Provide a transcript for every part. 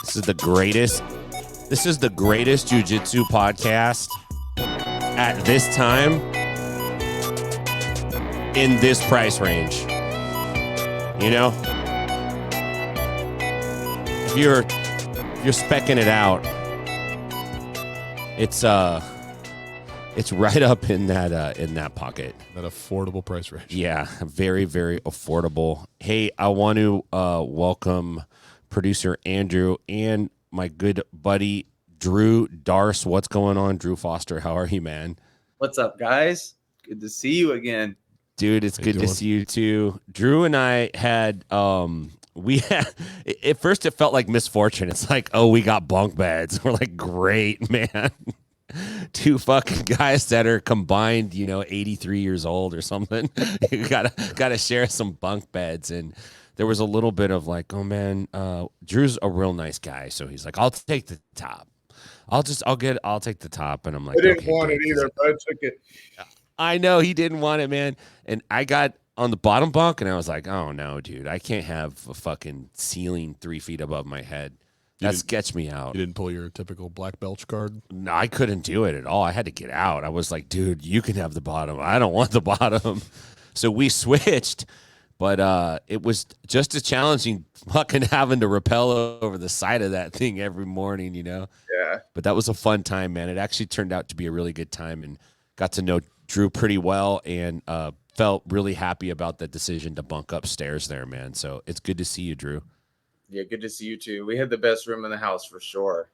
This is the greatest. This is the greatest jiu-jitsu podcast at this time in this price range. You know, if you're speccing it out, it's right up in that pocket. That affordable price range. Yeah, very, very affordable. Hey, I want to welcome producer Andrew and my good buddy Drew Darce. What's going on, Drew Foster? How are you, man? What's up, guys? Good to see you again. Dude, it's good to see you too. Drew and I had we had at first it felt like misfortune. It's like, oh, we got bunk beds. We're like, great, man. Two fucking guys that are combined, 83 years old or something. You gotta share some bunk beds. And there was a little bit of like, oh man, Drew's a real nice guy, so he's like, I'll take the top. I'll take the top. And I'm like, I didn't want it either, but I took it. I know he didn't want it, man. And I got on the bottom bunk and I was like, oh no, dude, I can't have a fucking ceiling 3 feet above my head. That sketched me out. You didn't pull your typical black belt card? No, I couldn't do it at all. I had to get out. I was like, dude, you can have the bottom. I don't want the bottom. So we switched, but it was just as challenging fucking having to rappel over the side of that thing every morning, Yeah. But that was a fun time, man. It actually turned out to be a really good time and got to know Drew pretty well and felt really happy about the decision to bunk upstairs there, man. So it's good to see you, Drew. Yeah, good to see you too. We had the best room in the house for sure.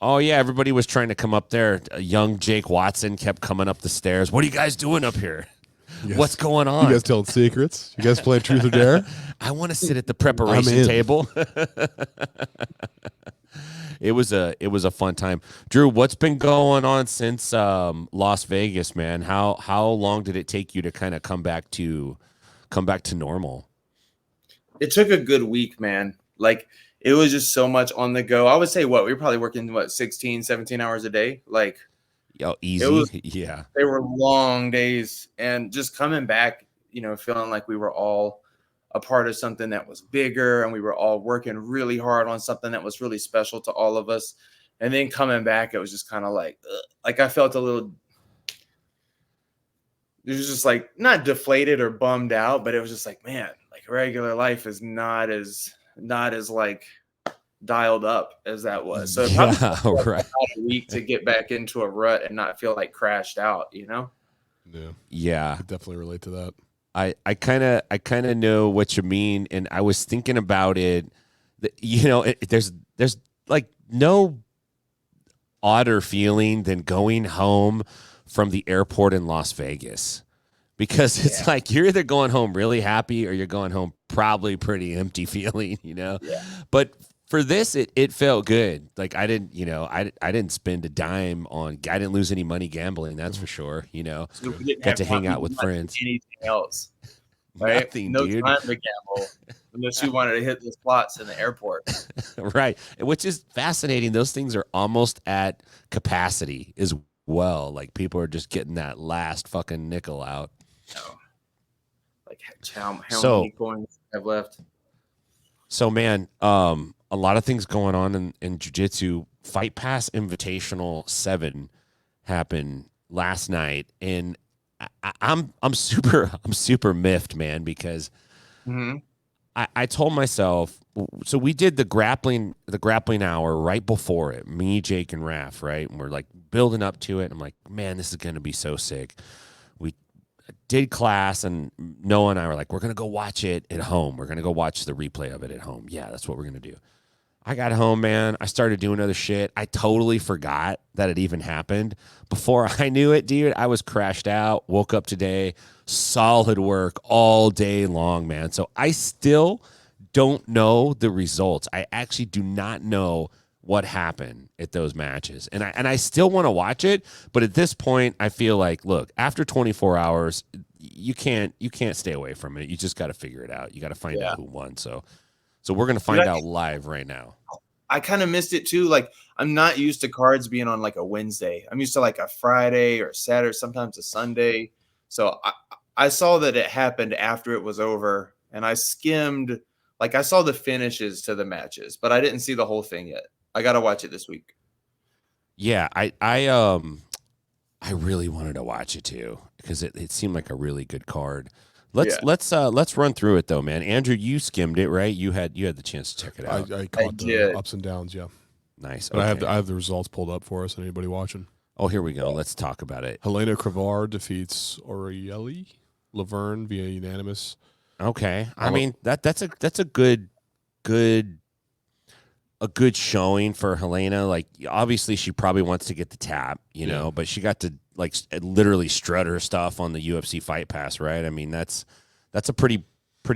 Oh, yeah, everybody was trying to come up there. Young Jake Watson kept coming up the stairs. What are you guys doing up here? What's going on? You guys telling secrets? You guys playing Truth or Dare? I want to sit at the preparation table. It was a fun time. Drew, what's been going on since Las Vegas, man? How long did it take you to kind of come back to normal? It took a good week, man. Like, it was just so much on the go. I would say we were probably working 16, 17 hours a day. Like, yo, easy. Yeah. They were long days, and just coming back, feeling like we were all a part of something that was bigger, and we were all working really hard on something that was really special to all of us. And then coming back, it was just kind of like I felt a little, it was just like not deflated or bummed out, but it was just like, man, like regular life is not as like dialed up as that was. So it probably took right. a week to get back into a rut and not feel like crashed out, Yeah. I could definitely relate to that. I kind of know what you mean, and I was thinking about it. There's like no odder feeling than going home from the airport in Las Vegas, because it's like you're either going home really happy or you're going home probably pretty empty feeling, Yeah. But for this, it felt good. Like I didn't spend a dime I didn't lose any money gambling. That's for sure. So we didn't got have to hang out with friends. Anything else? Right? Nothing, no dude. time to gamble unless you wanted to hit the spots in the airport. Right. Which is fascinating. Those things are almost at capacity as well. Like people are just getting that last fucking nickel out. No. Like how many coins have left? So man, a lot of things going on in jiu-jitsu. Fight Pass Invitational 7 happened last night, and I'm super miffed, man, because I told myself, so we did the grappling hour right before it, me, Jake, and Raph, right? And we're like building up to it. I'm like, man, this is gonna be so sick. We did class, and Noah and I were like, we're gonna go watch it at home. We're gonna go watch the replay of it at home. Yeah, that's what we're gonna do. I got home, man. I started doing other shit. I totally forgot that it even happened. Before I knew it, dude, I was crashed out, woke up today, solid work all day long, man. So I still don't know the results. I actually do not know what happened at those matches. And I still want to watch it, but at this point, I feel like, look, after 24 hours, you can't stay away from it. You just got to figure it out. You got to find out who won. So we're going to find out live right now. I kind of missed it too. Like, I'm not used to cards being on like a Wednesday. I'm used to like a Friday or Saturday, sometimes a Sunday. So I saw that it happened after it was over, and I skimmed. Like, I saw the finishes to the matches, but I didn't see the whole thing yet. I got to watch it this week. Yeah, I really wanted to watch it too because it seemed like a really good card. Let's run through it though, man. Andrew, you skimmed it, right? You had the chance to check it out. I caught the ups and downs, yeah. Nice. But Okay. I have the results pulled up for us. Anybody watching? Oh, here we go. Let's talk about it. Helena Cravar defeats Orieli Laverne via unanimous. Okay. I mean that's a good showing for Helena. Like, obviously she probably wants to get the tap, you know, but she got to like literally strut her stuff on the UFC Fight Pass, right? I mean, that's a pretty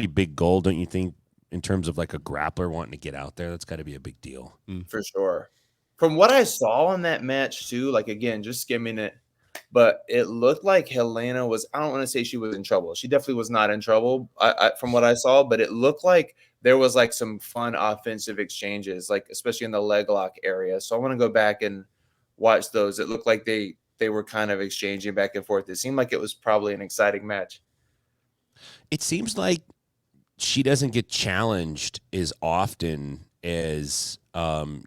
big goal, don't you think, in terms of like a grappler wanting to get out there? That's got to be a big deal. For sure. From what I saw in that match too, like, again, just skimming it, but it looked like Helena was, I don't want to say she was in trouble. She definitely was not in trouble from what I saw, but it looked like there was like some fun offensive exchanges, like especially in the leg lock area. So I want to go back and watch those. It looked like they were kind of exchanging back and forth. It seemed like it was probably an exciting match. It seems like she doesn't get challenged as often as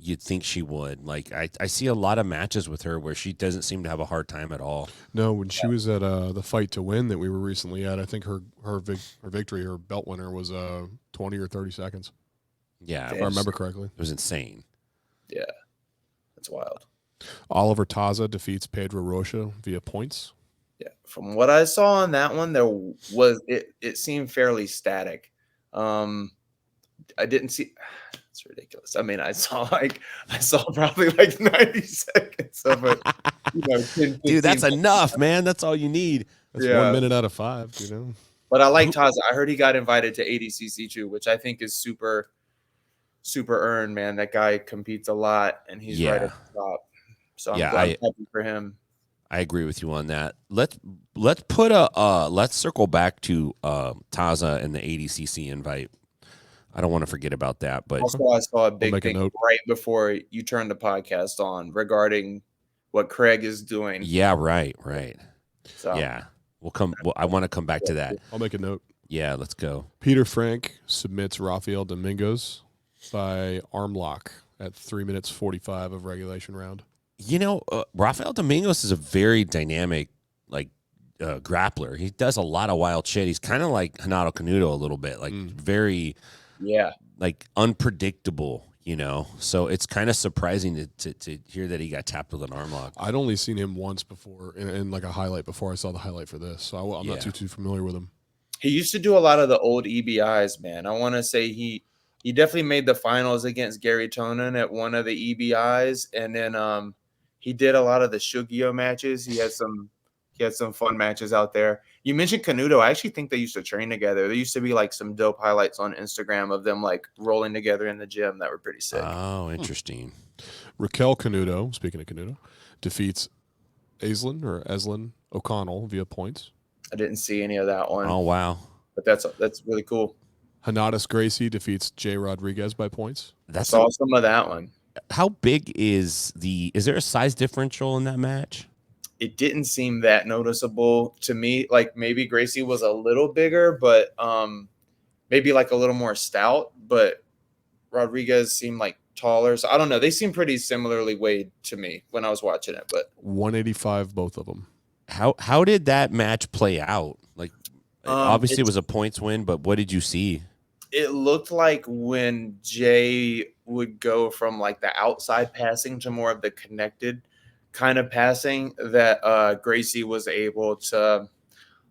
you'd think she would. Like, I see a lot of matches with her where she doesn't seem to have a hard time at all. No, when she was at the Fight to Win that we were recently at, I think her victory, her belt winner, was 20 or 30 seconds. Yeah, if I remember correctly. It was insane. Yeah, that's wild. Oliver Taza defeats Pedro Rocha via points. Yeah, from what I saw on that one, there was it seemed fairly static. I didn't see. It's ridiculous. I mean, I saw probably like 90 seconds of it. You know, 10, Dude, that's 15. enough, man. That's all you need. That's 1 minute out of 5, you know. But I like Taza. I heard he got invited to ADCC too, which I think is super earned, man. That guy competes a lot, and he's right at the top. So I'm happy for him. I agree with you on that. Let's circle back to Taza and the ADCC invite. I don't want to forget about that. But also, I saw a big thing right before you turned the podcast on regarding what Craig is doing. Yeah, right. So yeah, I want to come back to that. I'll make a note. Yeah, let's go. Peter Frank submits Rafael Domingos by arm lock at 3 minutes 45 of regulation round. You know, Rafael Domingos is a very dynamic, like, grappler. He does a lot of wild shit. He's kind of like Renato Canuto a little bit, like very, like unpredictable. You know, so it's kind of surprising to hear that he got tapped with an arm lock. I'd only seen him once before in like a highlight before I saw the highlight for this, so I'm not too familiar with him. He used to do a lot of the old EBIs, man. I want to say he definitely made the finals against Gary Tonin at one of the EBIs, and then he did a lot of the Shugio matches. He had some fun matches out there. You mentioned Canuto. I actually think they used to train together. There used to be like some dope highlights on Instagram of them like rolling together in the gym that were pretty sick. Oh, interesting. Raquel Canuto, speaking of Canuto, defeats Eslin O'Connell via points. I didn't see any of that one. Oh, wow. But that's really cool. Hanadas Gracie defeats Jay Rodriguez by points. That's saw some of that one. How big is there a size differential in that match? It didn't seem that noticeable to me. Like, maybe Gracie was a little bigger, but maybe like a little more stout, but Rodriguez seemed like taller. So I don't know. They seem pretty similarly weighed to me when I was watching it, but 185, both of them. How did that match play out? Like, obviously it was a points win, but what did you see? It looked like when Jay would go from like the outside passing to more of the connected kind of passing, that Gracie was able to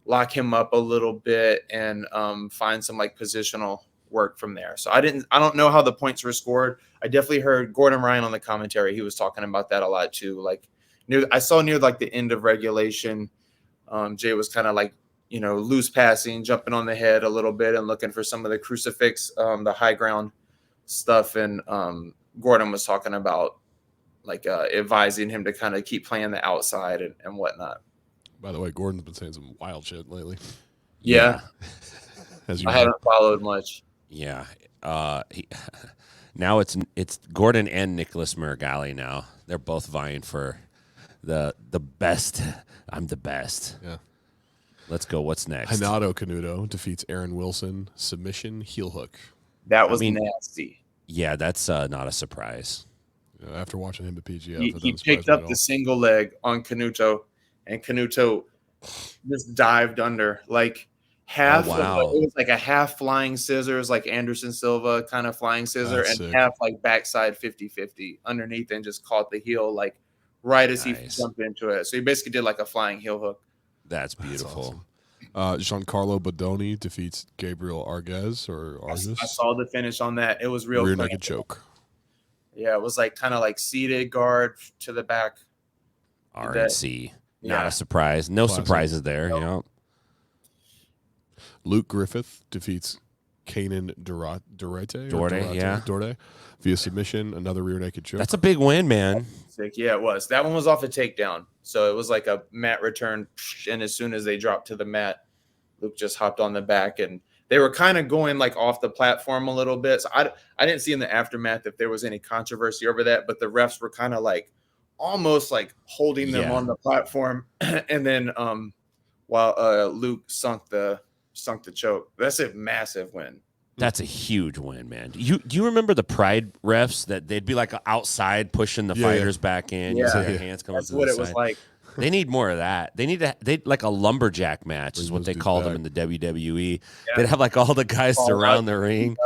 lock him up a little bit and find some like positional work from there. So I don't know how the points were scored. I definitely heard Gordon Ryan on the commentary. He was talking about that a lot too. Like I saw near like the end of regulation, Jay was kind of like, you know, loose passing, jumping on the head a little bit and looking for some of the crucifix, the high ground stuff. And Gordon was talking about like advising him to kind of keep playing the outside and whatnot. By the way, Gordon's been saying some wild shit lately. Yeah. As I haven't followed much. Yeah. Now it's Gordon and Nicholas Murgali now. They're both vying for the best. I'm the best. Yeah. Let's go. What's next? Hanato Canuto defeats Aaron Wilson, submission, heel hook. That was nasty. Yeah, that's not a surprise. After watching him at PGF, he picked up the single leg on Canuto, and Canuto just dived under like half. Wow. It was like a half flying scissors, like Anderson Silva kind of flying scissor, That's and sick. half like backside 50-50 underneath, and just caught the heel like right as he jumped into it. So he basically did like a flying heel hook. That's beautiful. Giancarlo Bodoni defeats Gabriel Arguez or Argus. I saw the finish on that. It was real rear clean. naked choke. Yeah, it was like kind of like seated guard to the back. RNC. Not a surprise. No surprises there. You know. Luke Griffith defeats Kanan Dorte via submission. Another rear naked choke. That's a big win, man. Sick. Yeah, it was. That one was off a takedown. So it was like a mat return. And as soon as they dropped to the mat, Luke just hopped on the back, and they were kind of going like off the platform a little bit. So I didn't see in the aftermath if there was any controversy over that, but the refs were kind of like almost like holding them on the platform. And then while Luke sunk the choke. That's a massive win. That's a huge win, man. Do you remember the Pride refs that they'd be like outside pushing the fighters back in? Yeah, their hands come that's up to what the it was side. like. They need more of that. They like a lumberjack match is what they call them in the WWE. Yeah. They'd have like all the guys surround the ring.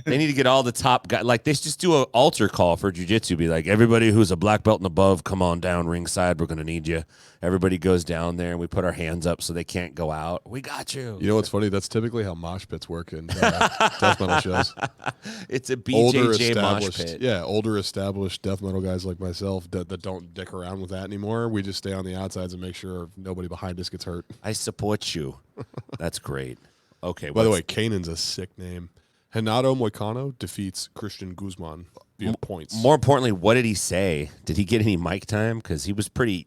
They need to get all the top guys. Like they just do an altar call for jiu-jitsu. Be like, everybody who's a black belt and above, come on down ringside. We're going to need you. Everybody goes down there and we put our hands up so they can't go out. We got you. You know what's funny? That's typically how mosh pits work in death metal shows. It's a BJJ mosh pit. Yeah, older established death metal guys like myself that don't dick around with that anymore. We just stay on the outsides and make sure nobody behind us gets hurt. I support you. That's great. Okay. By the way, Kanan's a sick name. Renato Moicano defeats Christian Guzman via points. More importantly, what did he say? Did he get any mic time? Because he was pretty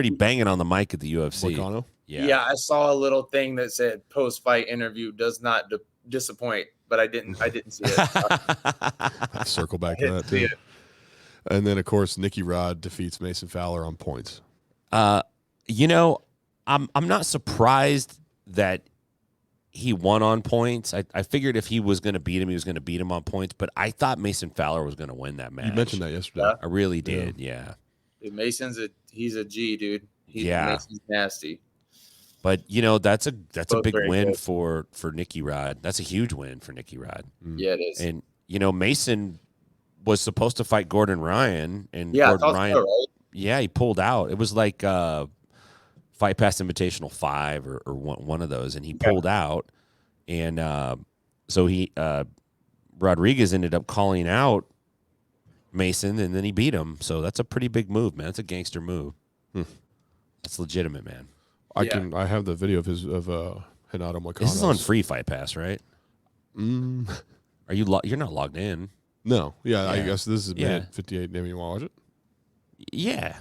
banging on the mic at the UFC. Moicano? Yeah, I saw a little thing that said post-fight interview does not disappoint, but I didn't see it. Circle back to that too. And then of course Nicky Rod defeats Mason Fowler on points. You know, I'm not surprised that he won on points. I figured if he was going to beat him, he was going to beat him on points. But I thought Mason Fowler was going to win that match. You mentioned that yesterday. I really did. Yeah. Dude, he's a G, dude. Mason's nasty. But you know, that's a big win for Nicky Rod. That's a huge win for Nicky Rod. Yeah, it is. And you know, Mason was supposed to fight Gordon Ryan, and Gordon Ryan, right? Yeah, he pulled out. It was like Fight Pass Invitational 5 or one of those, and he pulled out, and so he Rodriguez ended up calling out Mason, and then he beat him. So that's a pretty big move, man. That's a gangster move. That's legitimate, man. I have the video of Renato Moicano. This is on free Fight Pass, right? Are you? You're not logged in. No. Yeah, I guess this is minute 58. Maybe you want to watch it? Yeah,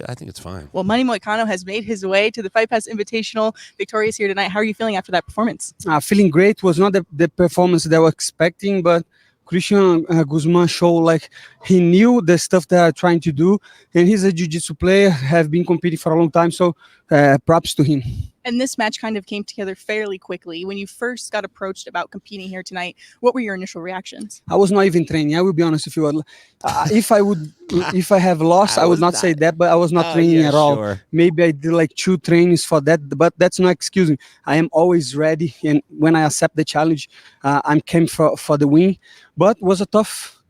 I think it's fine. Well, Manny Moicano has made his way to the Fight Pass Invitational, victorious here tonight. How are you feeling after that performance? Feeling great. Was not the performance that I was expecting, but Christian Guzman showed like he knew the stuff that I'm trying to do, and he's a jiu-jitsu player, have been competing for a long time, so props to him. And this match kind of came together fairly quickly. When you first got approached about competing here tonight, what were your initial reactions? I was not even training. I will be honest with you. If I have lost, I would not say that, but I was not training at all. Maybe I did like 2 trainings for that, but that's not excusing. I am always ready, and when I accept the challenge, I'm came for the win. But was a tough,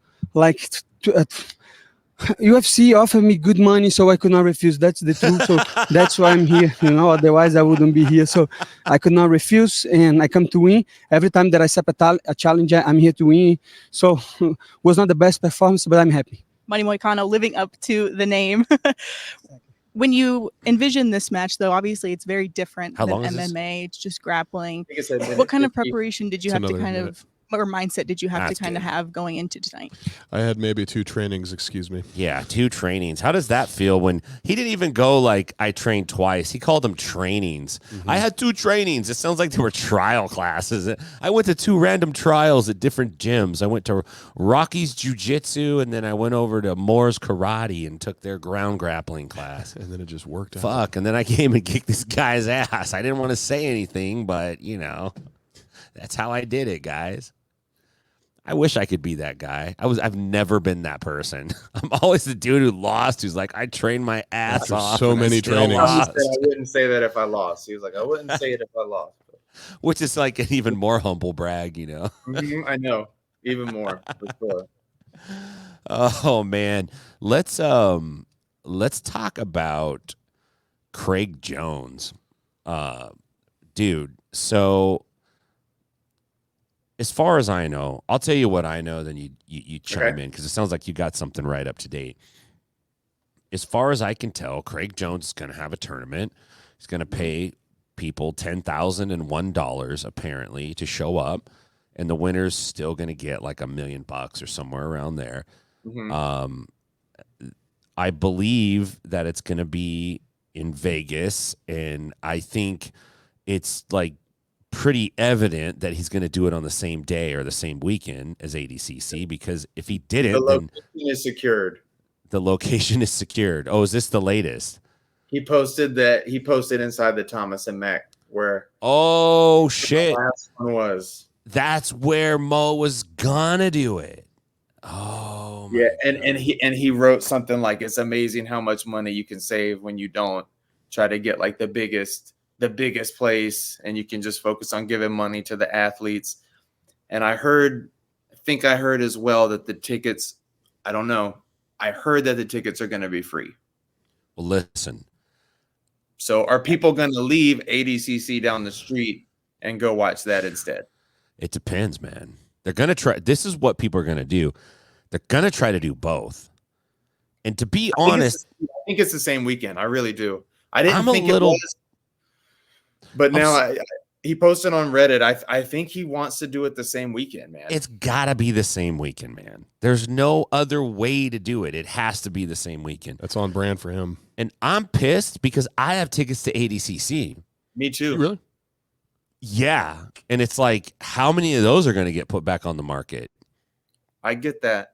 UFC offered me good money, so I could not refuse. That's the truth. So that's why I'm here. Otherwise I wouldn't be here. So I could not refuse, and I come to win. Every time that I accept a challenge, I'm here to win. So was not the best performance, but I'm happy. Manny Moicano living up to the name. When you envision this match, though, obviously it's very different than MMA. It's just grappling. What kind of preparation did you have to kind of or mindset did you have That's to kind of good. have going into tonight? I had maybe 2 trainings, excuse me. Yeah, 2 trainings. How does that feel when he didn't even go like I trained twice? He called them trainings. I had 2 trainings. It sounds like they were trial classes. I went to 2 random trials at different gyms. I went to Rocky's jiu-jitsu, and then I went over to Moore's karate and took their ground grappling class. And then it just worked out. Fuck. And then I came and kicked this guy's ass. I didn't want to say anything, but, you know, that's how I did it, guys. I wish I could be that guy. I've never been that person. I'm always the dude who lost, who's like, I trained my ass After off. so and I many still trainings. lost. He said I wouldn't say that if I lost. He was like, I wouldn't say it if I lost. Which is like an even more humble brag, you know? I know. Even more, for sure. Oh man. Let's talk about Craig Jones. Dude, so as far as I know, I'll tell you what I know, then you chime in, because it sounds like you got something right up to date. As far as I can tell, Craig Jones is going to have a tournament. He's going to pay people $10,001 apparently to show up, and the winner's still going to get like $1 million or somewhere around there. Mm-hmm. I believe that it's going to be in Vegas, and I think it's like pretty evident that he's going to do it on the same day or the same weekend as ADCC, because if he didn't, The then location is secured. the location is secured. Oh, is this the latest? He posted that. He posted inside the Thomas and Mack where Oh shit, the last one was. that's where Mo was gonna do it. Oh my Yeah, God. and he wrote something like, it's amazing how much money you can save when you don't try to get like the biggest place, and you can just focus on giving money to the athletes. And I think I heard as well that the tickets, I don't know, I heard that the tickets are going to be free. Well, listen, So are people going to leave ADCC down the street and go watch that instead? it depends, man. They're gonna try. This is what people are gonna do. They're gonna try to do both. And to be honest, I think it's the same weekend. I really do. I didn't I'm a think little- it was, but now he posted on Reddit. I think he wants to do it the same weekend, man. it's gotta be the same weekend, man. There's no other way to do it. It has to be the same weekend. That's on brand for him. And I'm pissed because I have tickets to ADCC. Me too. Really? Yeah. And it's like, how many of those are going to get put back on the market? I get that.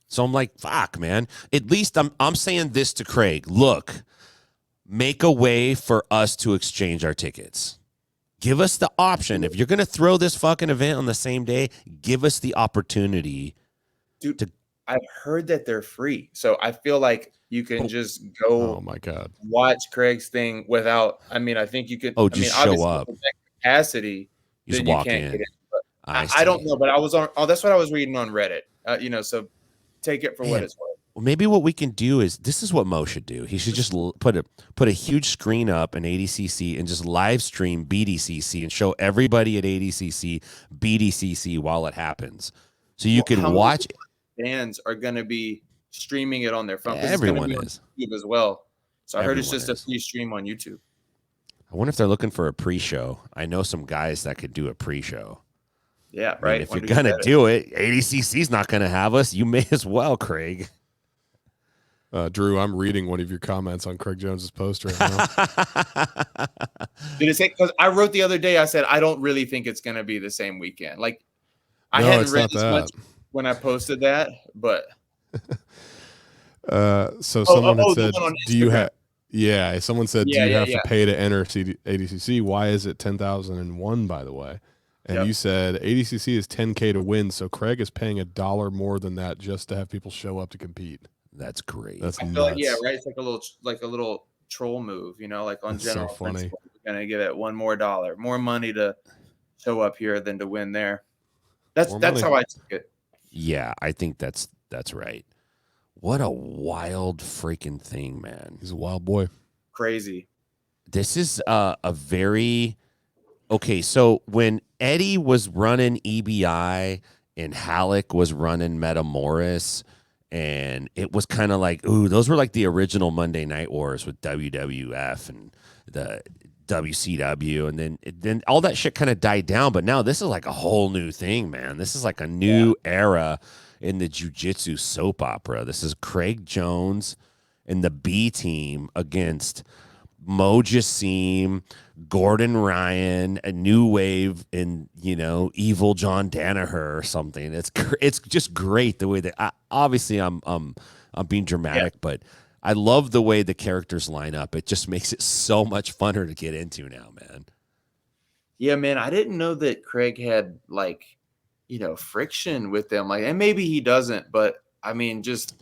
So I'm like, fuck, man. At least I'm saying this to Craig. Look, make a way for us to exchange our tickets. Give us the option. If you're going to throw this fucking event on the same day, give us the opportunity. Dude, I've heard that they're free. So I feel like you can just go Oh my God. watch Craig's thing without, I mean, I think you could. Oh, I mean, just show obviously up. with that capacity, You just then you walk can't in. get in. But I see. don't know, but I was on. Oh, that's what I was reading on Reddit. So take it for what Man. it's worth. Well, maybe what we can do is, this is what Mo should do. He should just put a huge screen up in ADCC and just live stream BDCC and show everybody at ADCC BDCC while it happens. So you can How many watch. Fans are going to be streaming it on their phone. 'Cause Everyone it's gonna be is. on YouTube as well. So I heard it's Everyone just is. a free stream on YouTube. I wonder if they're looking for a pre-show. I know some guys that could do a pre-show. Yeah, I mean, right. if When you're do gonna get it? do it, ADCC's not gonna have us. You may as well, Craig. Drew, I'm reading one of your comments on Craig Jones's post right now. Did it say? Because I wrote the other day, I said I don't really think it's going to be the same weekend. Like I No, hadn't it's read not as that. much when I posted that, but So someone had the said, one on "Do you Instagram. have?" Yeah, someone said, Yeah, "Do you yeah, have yeah. to pay to enter ADCC? Why is it 10,001? By the way?" And Yep. you said ADCC is 10K to win, so Craig is paying $1 more than that just to have people show up to compete. That's great. That's I nuts. feel like right. It's like a little troll move, like on That's so general funny. principle, we're going to give it $1 more money to show up here than to win there. That's More how money. I took it. Yeah, I think that's right. What a wild freaking thing, man. He's a wild boy. Crazy. This is a very okay. So when Eddie was running EBI and Halleck was running Metamoris, and it was kind of like, ooh, those were like the original Monday Night Wars with WWF and the WCW, and then all that shit kind of died down. But now this is like a whole new thing, man. This is like a new era in the jiu-jitsu soap opera. This is Craig Jones and the B team against Mo Jassim, Gordon Ryan, a new wave, and evil John Danaher or something. It's just great the way that obviously I'm being dramatic, but I love the way the characters line up. It just makes it so much funner to get into now, man. Yeah, man. I didn't know that Craig had friction with them. And maybe he doesn't, but I mean, just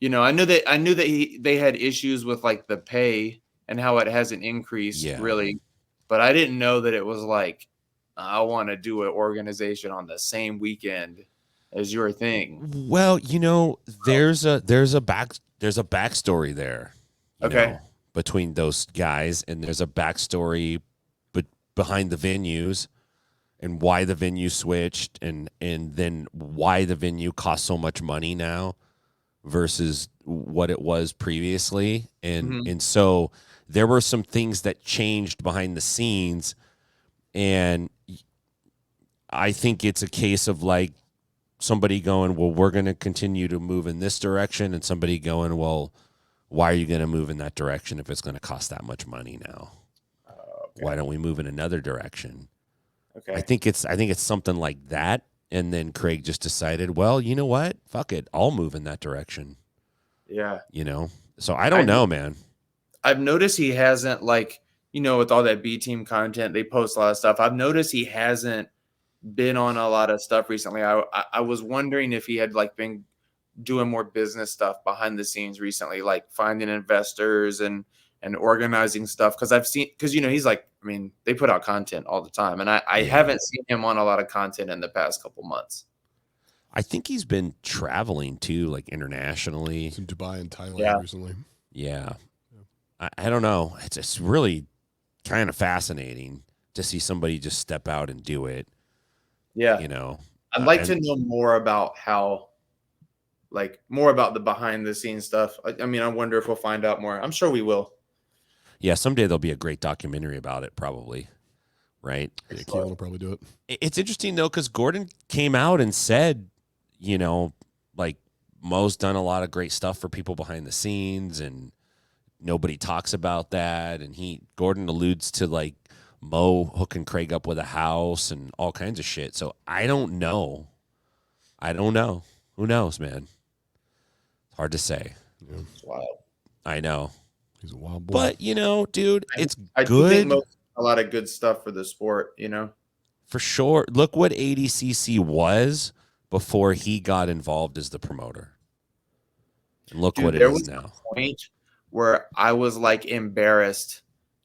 I knew that they had issues with the pay and how it hasn't increased really, but I didn't know that it was I want to do an organization on the same weekend as your thing. Well, there's a backstory there. Between those guys, and there's a backstory behind the venues and why the venue switched, and then why the venue costs so much money now versus what it was previously. And so there were some things that changed behind the scenes, and I think it's a case of somebody going, well, we're going to continue to move in this direction, and somebody going, well, why are you going to move in that direction if it's going to cost that much money now? Why don't we move in another direction? Okay. I think it's something like that. And then Craig just decided, well, you know what? Fuck it. I'll move in that direction. Yeah. So I don't know, man. I've noticed he hasn't with all that B team content, they post a lot of stuff. I've noticed he hasn't been on a lot of stuff recently. I was wondering if he had been doing more business stuff behind the scenes recently, finding investors and organizing stuff. Cause he's they put out content all the time, and I haven't seen him on a lot of content in the past couple months. I think he's been traveling too, internationally. He's in Dubai and Thailand recently. Yeah. I don't know. It's really kind of fascinating to see somebody just step out and do it. Yeah. I'd like to know more about how, more about the behind the scenes stuff. I wonder if we'll find out more. I'm sure we will. Yeah. Someday there'll be a great documentary about it, probably. Right. Yeah, Keelan will probably do it. It's interesting though, because Gordon came out and said, Mo's done a lot of great stuff for people behind the scenes, and nobody talks about that. And Gordon alludes to Mo hooking Craig up with a house and all kinds of shit. So I don't know. Who knows, man? Hard to say. Yeah. It's wild. I know. He's a wild boy. But, dude, it's I good. do think Mo a lot of good stuff for the sport, For sure. Look what ADCC was before he got involved as the promoter. And look what it is now. A point where I was embarrassed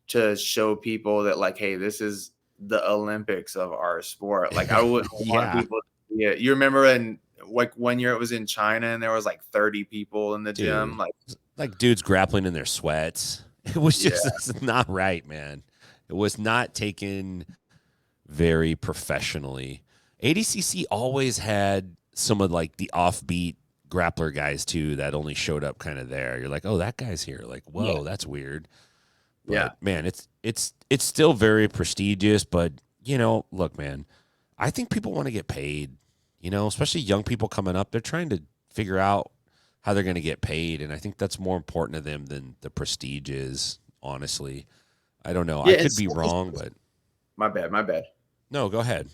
to show people that hey, this is the Olympics of our sport. I wouldn't want people to see it. You remember in 1 year it was in China and there was 30 people in the gym, dudes grappling in their sweats. It was just not right, man. It was not taken very professionally. ADCC always had some of the offbeat grappler guys too that only showed up kind of there. You're oh, that guy's here. Whoa, that's weird. But, man, it's still very prestigious. But look, man, I think people want to get paid. Especially young people coming up, they're trying to figure out how they're going to get paid, and I think that's more important to them than the prestige is. Honestly, I don't know. I could be wrong, but my bad. No, go ahead.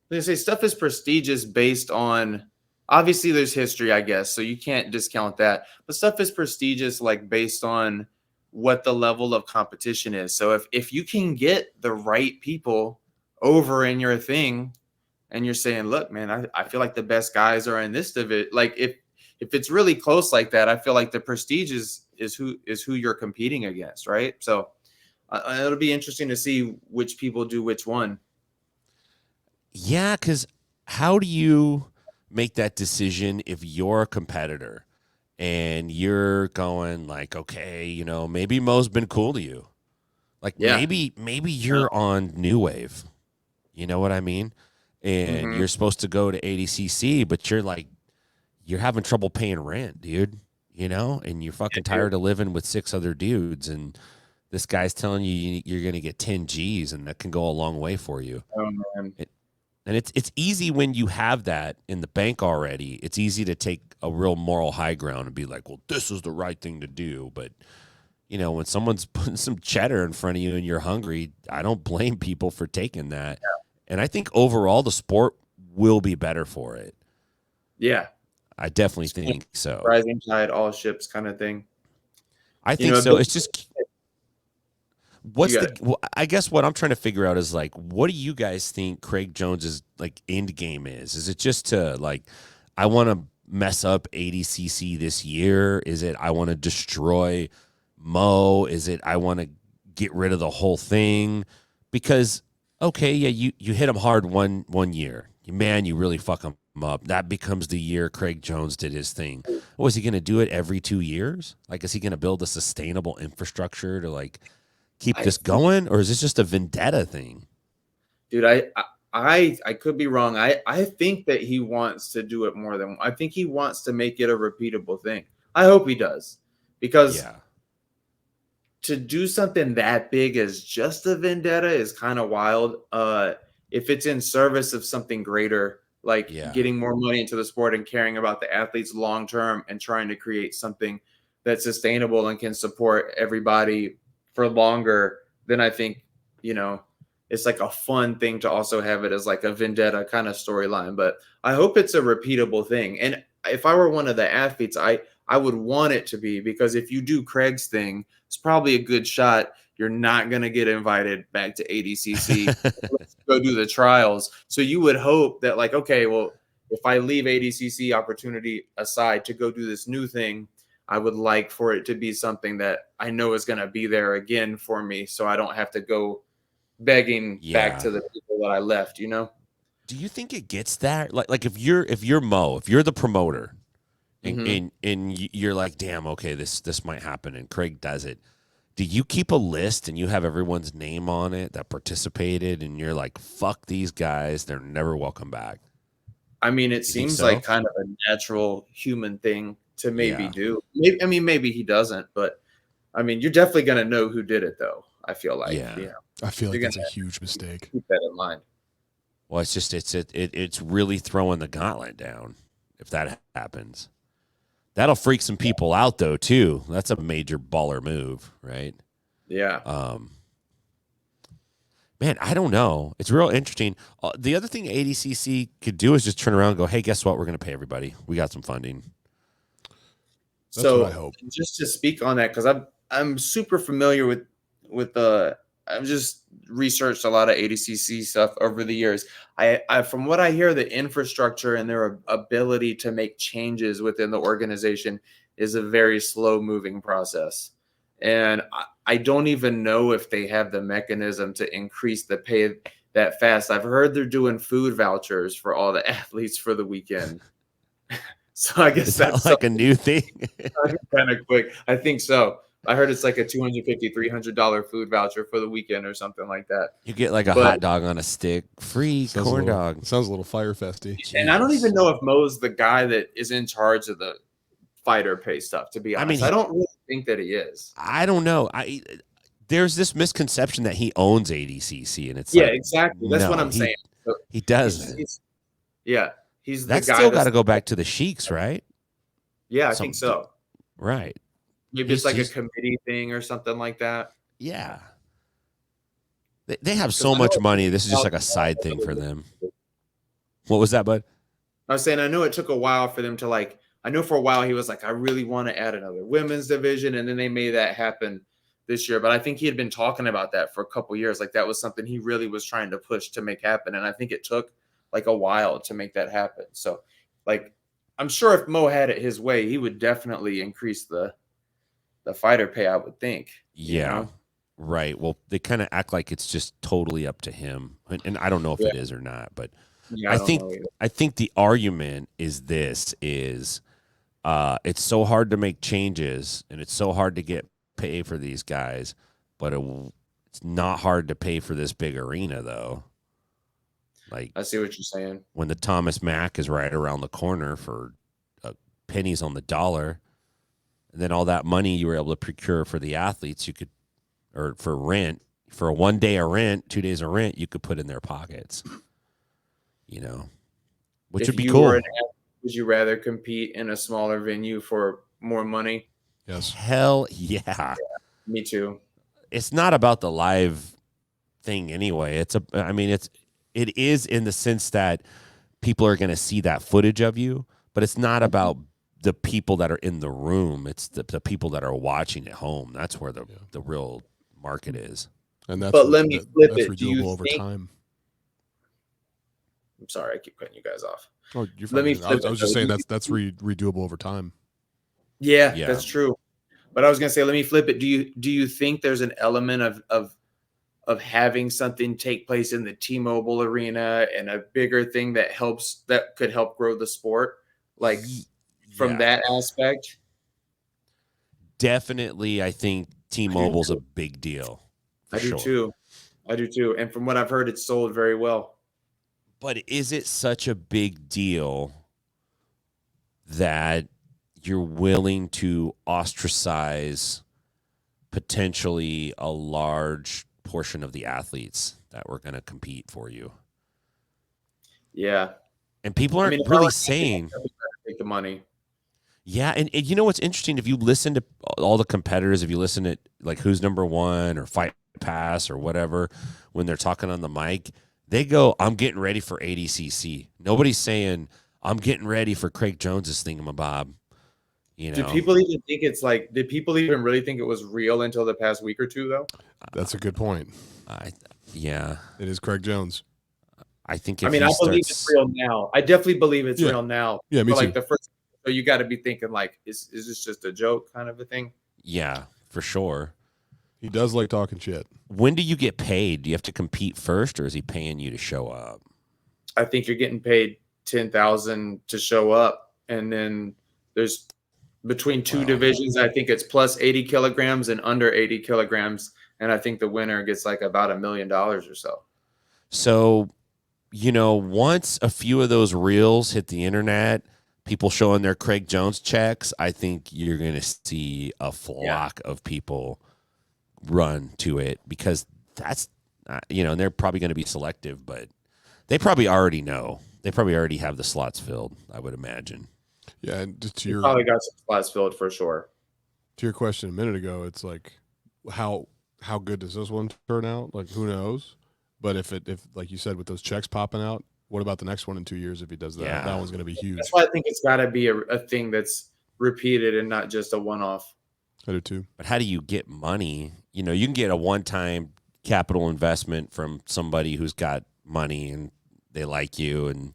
They say stuff is prestigious based on, obviously there's history, I guess, so you can't discount that. But stuff is prestigious based on what the level of competition is. So if you can get the right people over in your thing, and you're saying, look, man, I feel like the best guys are in this division. If it's really close like that, I feel like the prestige is who you're competing against, right? So it'll be interesting to see which people do which one. Yeah, because how do you make that decision if you're a competitor and you're going okay, maybe Mo's been cool to you. Maybe you're on New Wave. You know what I mean? And you're supposed to go to ADCC, but you're having trouble paying rent, dude, and you're fucking tired of living with 6 other dudes, and This guy's telling you you're going to get 10 G's, and that can go a long way for you. Oh man. And it's easy when you have that in the bank already. It's easy to take a real moral high ground and be like, well, this is the right thing to do. But, you know, when someone's putting some cheddar in front of you and you're hungry, I don't blame people for taking that. Yeah. And I think overall the sport will be better for it. Yeah. I definitely think so. Rising tide, all ships kind of thing. I think so. It's just... I guess what I'm trying to figure out is like, what do you guys think Craig Jones's like end game is? Is it just to like, I want to mess up ADCC this year? Is it I want to destroy Mo? Is it I want to get rid of the whole thing? Because okay, yeah, you hit him hard one year, man, you really fuck him up. That becomes the year Craig Jones did his thing. Was he going to do it every 2 years? Like, is he going to build a sustainable infrastructure to like keep this going, or is this just a vendetta thing? Dude, I could be wrong. I think that he wants to do it more than I think he wants to make it a repeatable thing. I hope he does, because to do something that big as just a vendetta is kind of wild. If it's in service of something greater, like getting more money into the sport and caring about the athletes long term and trying to create something that's sustainable and can support everybody for longer, then I think, you know, it's like a fun thing to also have it as like a vendetta kind of storyline. But I hope it's a repeatable thing. And if I were one of the athletes, I would want it to be, because if you do Craig's thing, it's probably a good shot you're not going to get invited back to ADCC. Let's go do the trials. So you would hope that like, okay, well, if I leave ADCC opportunity aside to go do this new thing, I would like for it to be something that I know is going to be there again for me, so I don't have to go begging back to the people that I left, you know? Do you think it gets that? Like if you're Mo, if you're the promoter and you're like, damn, okay, this might happen, and Craig does it, do you keep a list and you have everyone's name on it that participated, and you're like, fuck these guys, they're never welcome back? I mean, it seems like kind of a natural human thing to maybe do. Maybe he doesn't, but I mean, you're definitely going to know who did it, though. I feel like, you know, I feel like it's a huge mistake. Keep that in mind. Well, it's just it's really throwing the gauntlet down if that happens. That'll freak some people out though too. That's a major baller move, right? Yeah. Man, I don't know. It's real interesting. The other thing ADCC could do is just turn around and go, "Hey, guess what? We're going to pay everybody. We got some funding." That's what I hope. Just to speak on that, because I'm super familiar with I've just researched a lot of ADCC stuff over the years. I from what I hear, the infrastructure and their ability to make changes within the organization is a very slow moving process. And I don't even know if they have the mechanism to increase the pay that fast. I've heard they're doing food vouchers for all the athletes for the weekend. So I guess that's like a new thing. Kind of quick. I think so. I heard it's like a $250, $300 food voucher for the weekend or something like that. You get like a hot dog on a stick, free corn dog. Sounds a little fire festy. And I don't even know if Mo's the guy that is in charge of the fighter pay stuff, to be honest. I don't really think that he is. I don't know. There's this misconception that he owns ADCC, and it's exactly. That's what I'm saying. So he doesn't. He's that's the guy still got to go back to the Sheiks, right? Yeah, I think so. Right. Maybe it's like a committee thing or something like that. Yeah. They have so much money. This is just like a side thing for them. What was that, bud? I was saying, I know it took a while for them to I know for a while he was like, I really want to add another women's division. And then they made that happen this year. But I think he had been talking about that for a couple years. Like that was something he really was trying to push to make happen. And I think it took like a while to make that happen. So like, I'm sure if Mo had it his way, he would definitely increase the fighter pay, I would think. Yeah. You know? Right. Well, they kind of act like it's just totally up to him. And I don't know if it is or not, but I think the argument is it's so hard to make changes and it's so hard to get pay for these guys, but it's not hard to pay for this big arena though. Like, I see what you're saying. When the Thomas Mack is right around the corner for pennies on the dollar, and then all that money you were able to procure for the athletes, you could or for rent, for a 1 day of rent, 2 days of rent, you could put in their pockets, you know, which would be cool. Would you rather compete in a smaller venue for more money? Yes. Hell yeah. Me too. It's not about the live thing anyway. It is in the sense that people are going to see that footage of you, but it's not about the people that are in the room. It's the people that are watching at home. That's where the real market is. And that's, but let me flip that's it. Do you redoable over think, time. I'm sorry, I keep cutting you guys off. Oh, you're fine. Let me I was just saying that's redoable over time. Yeah, Yeah. that's true. But I was gonna say, let me flip it. Do you think there's an element of having something take place in the T-Mobile arena and a bigger thing that could help grow the sport, like from that aspect? Definitely, I think T-Mobile's a big deal. I do too. And from what I've heard, it's sold very well. But is it such a big deal that you're willing to ostracize potentially a large portion of the athletes that were going to compete for you? Yeah. And people aren't really saying take the money. Yeah, and you know what's interesting? If you listen to all the competitors, if you listen to like Who's Number One or Fight Pass or whatever, when they're talking on the mic, they go, "I'm getting ready for ADCC." Nobody's saying, "I'm getting ready for Craig Jones's thingamabob." You know? Do people even think it's like? Did people even really think it was real until the past week or two, though? That's a good point. Yeah, it is Craig Jones. I think. I believe it's real now. I definitely believe it's real now. Yeah, me too. Like the first, so you got to be thinking like, is this just a joke kind of a thing? Yeah, for sure. He does like talking shit. When do you get paid? Do you have to compete first, or is he paying you to show up? I think you're getting paid $10,000 to show up, and then there's between two divisions. I think it's plus 80 kilograms and under 80 kilograms, and I think the winner gets like about $1 million or so. So, you know, once a few of those reels hit the internet, people showing their Craig Jones checks, I think you're going to see a flock of people run to it, because that's, and they're probably going to be selective, but they probably already know. They probably already have the slots filled, I would imagine. Yeah, and to your probably got some slots filled for sure. To your question a minute ago, it's like, how good does this one turn out? Like, who knows? But if like you said, with those checks popping out, what about the next one in 2 years if he does that? Yeah. That one's going to be huge. That's why I think it's got to be a thing that's repeated and not just a one-off. I do too. But how do you get money? You know, you can get a one-time capital investment from somebody who's got money and they like you and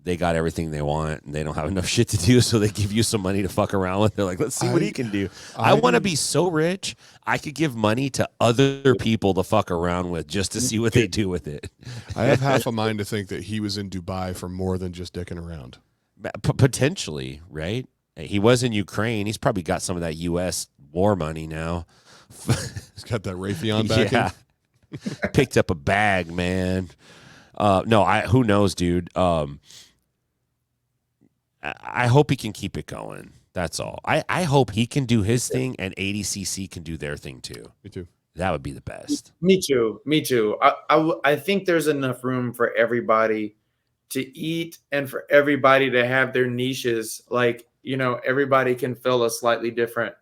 they got everything they want and they don't have enough shit to do, so they give you some money to fuck around with. They're like, let's see what he can do. I want to be so rich I could give money to other people to fuck around with just to see what they do with it. I have half a mind to think that he was in Dubai for more than just dicking around. Potentially, right? He was in Ukraine. He's probably got some of that U.S. war money now. He's got that Raytheon back in. Picked up a bag, man. Who knows, dude? I hope he can keep it going. That's all. I hope he can do his thing and ADCC can do their thing too. Me too. That would be the best. Me too. I think there's enough room for everybody to eat and for everybody to have their niches. Like, everybody can fill a slightly different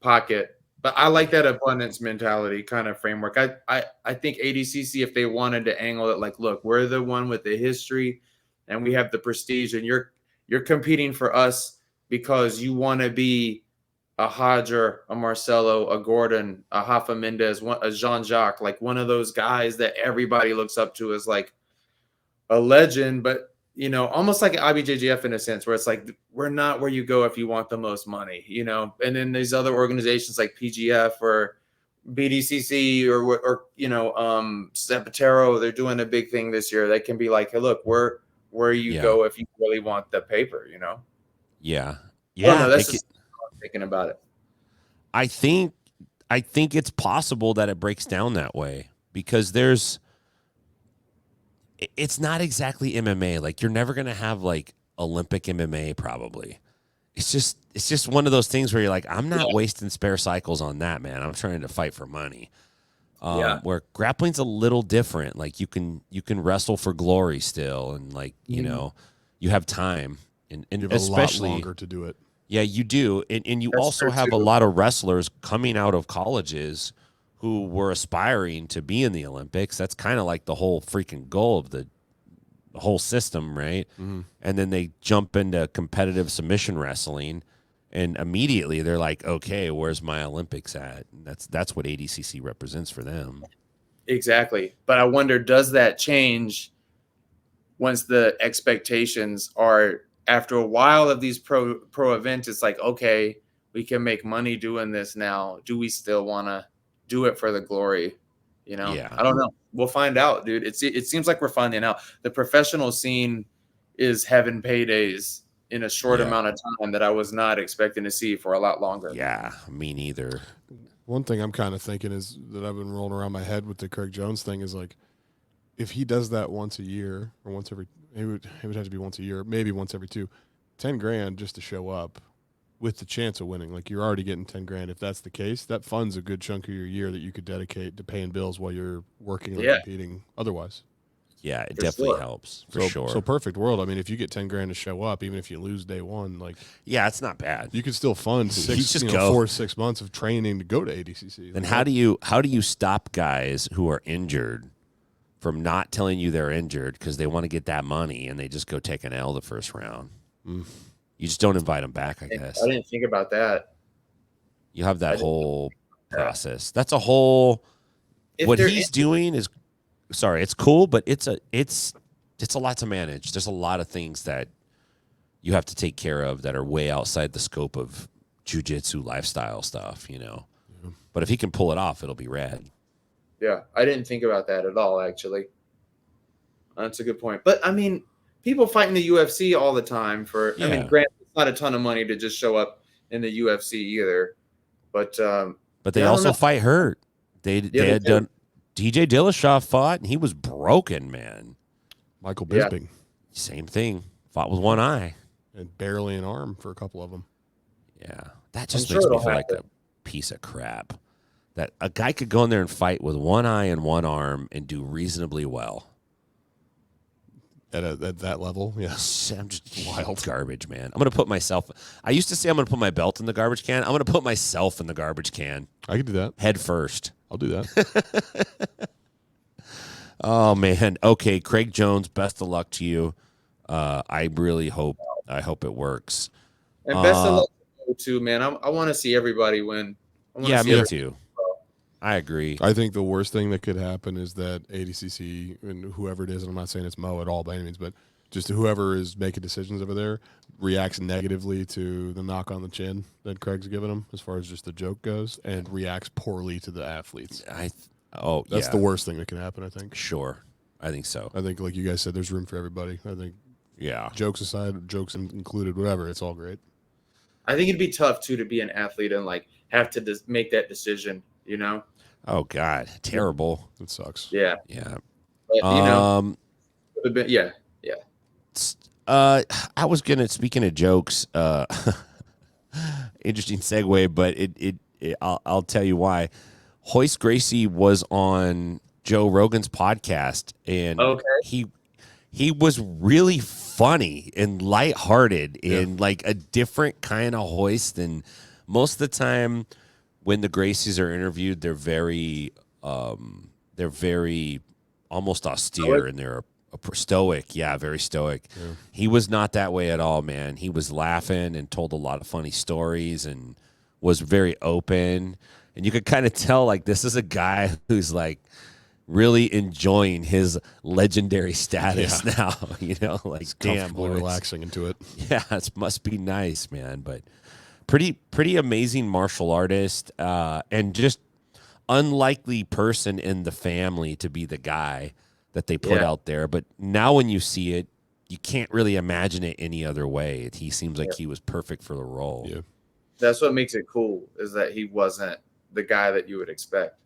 pocket. But I like that abundance mentality kind of framework. I think ADCC, if they wanted to angle it like, look, we're the one with the history and we have the prestige, and you're competing for us because you want to be a Hodger, a Marcelo, a Gordon, a Rafa Mendes, a Jean-Jacques, like one of those guys that everybody looks up to as like a legend, but almost like an IBJJF in a sense, where it's like, we're not where you go if you want the most money, and then these other organizations like PGF or BDCC or Zapatero, they're doing a big thing this year. They can be like, hey, look, where you go if you really want the paper, Yeah. Yeah. That's just thinking about it. I think it's possible that it breaks down that way, because it's not exactly MMA. Like, you're never going to have like Olympic MMA probably. It's just one of those things where you're like, I'm not wasting spare cycles on that, man. I'm trying to fight for money. Where grappling's a little different. Like you can wrestle for glory still, and like you know, you have time, and You have especially a lot longer to do it. Yeah, you do, and you That's also true, have too. a lot of wrestlers coming out of colleges who were aspiring to be in the Olympics. That's kind of like the whole freaking goal of the whole system, right? Mm-hmm. And then they jump into competitive submission wrestling, and immediately they're like, "Okay, where's my Olympics at?" And that's what ADCC represents for them. Exactly. But I wonder, does that change once the expectations are, after a while of these pro events, it's like, okay, we can make money doing this now. Do we still want to do it for the glory? You know, Yeah. I don't know. We'll find out, dude. It seems like we're finding out. The professional scene is having paydays in a short amount of time that I was not expecting to see for a lot longer. Yeah, me neither. One thing I'm kind of thinking is that I've been rolling around my head with the Craig Jones thing is like, if he does that once a year or once every, it would have to be once a year, maybe once every 2, 10 grand just to show up with the chance of winning. Like you're already getting 10 grand. If that's the case, that funds a good chunk of your year that you could dedicate to paying bills while you're working or competing otherwise. Yeah, it For definitely sure. helps for sure. So perfect world. I mean, if you get 10 grand to show up, even if you lose day one, like Yeah, it's not bad. you could still fund You just 4 or 6 months of training to go to ADCC. Then how do you stop guys who are injured from not telling you they're injured because they want to get that money and they just go take an L the first round? You just don't invite them back, I guess. I didn't think about that. You have that whole process. That's a whole. What he's doing is, sorry, it's cool, but it's a lot to manage. There's a lot of things that you have to take care of that are way outside the scope of jiu-jitsu lifestyle stuff, you know. Yeah. But if he can pull it off, it'll be rad. Yeah, I didn't think about that at all, actually. That's a good point. But, I mean, people fight in the UFC all the time for, I mean, granted, it's not a ton of money to just show up in the UFC either. But they also fight hurt. They had done, DJ Dillashaw fought, and he was broken, man. Michael Bisping. Same thing. Fought with one eye. And barely an arm for a couple of them. Yeah. That just makes me feel like a piece of crap. That a guy could go in there and fight with one eye and one arm and do reasonably well. At that level, yeah. I'm just wild garbage, man. I'm going to put myself... I used to say I'm going to put my belt in the garbage can. I'm going to put myself in the garbage can. I could do that. Head first. I'll do that. Oh, man. Okay, Craig Jones, best of luck to you. I really hope it works. And best of luck to you too, man. I want to see everybody win. Yeah, me too. I agree. I think the worst thing that could happen is that ADCC and whoever it is, and I'm not saying it's Mo at all by any means, but just whoever is making decisions over there reacts negatively to the knock on the chin that Craig's giving him as far as just the joke goes and reacts poorly to the athletes. That's the worst thing that can happen, I think. Sure. I think so. I think, like you guys said, there's room for everybody. I think, jokes aside, jokes included, whatever, it's all great. I think it'd be tough, too, to be an athlete and, like, have to make that decision, you know? Oh, God. Terrible. It sucks. Yeah. Yeah. But, you know, yeah. I was going to, speaking of jokes, interesting segue, but I'll tell you why. Hoist Gracie was on Joe Rogan's podcast, and he was really funny and lighthearted in like a different kind of Hoist. And most of the time when the Gracies are interviewed, they're very almost austere and they're stoic. Yeah, very stoic. Yeah. He was not that way at all, man. He was laughing and told a lot of funny stories and was very open. And you could kind of tell, like, this is a guy who's like really enjoying his legendary status now, you know, like damn, relaxing into it. Yeah, it must be nice, man. But pretty amazing martial artist, and just unlikely person in the family to be the guy that they put out there. But now when you see it, you can't really imagine it any other way. He seems like he was perfect for the role. Yeah. That's what makes it cool, is that he wasn't the guy that you would expect.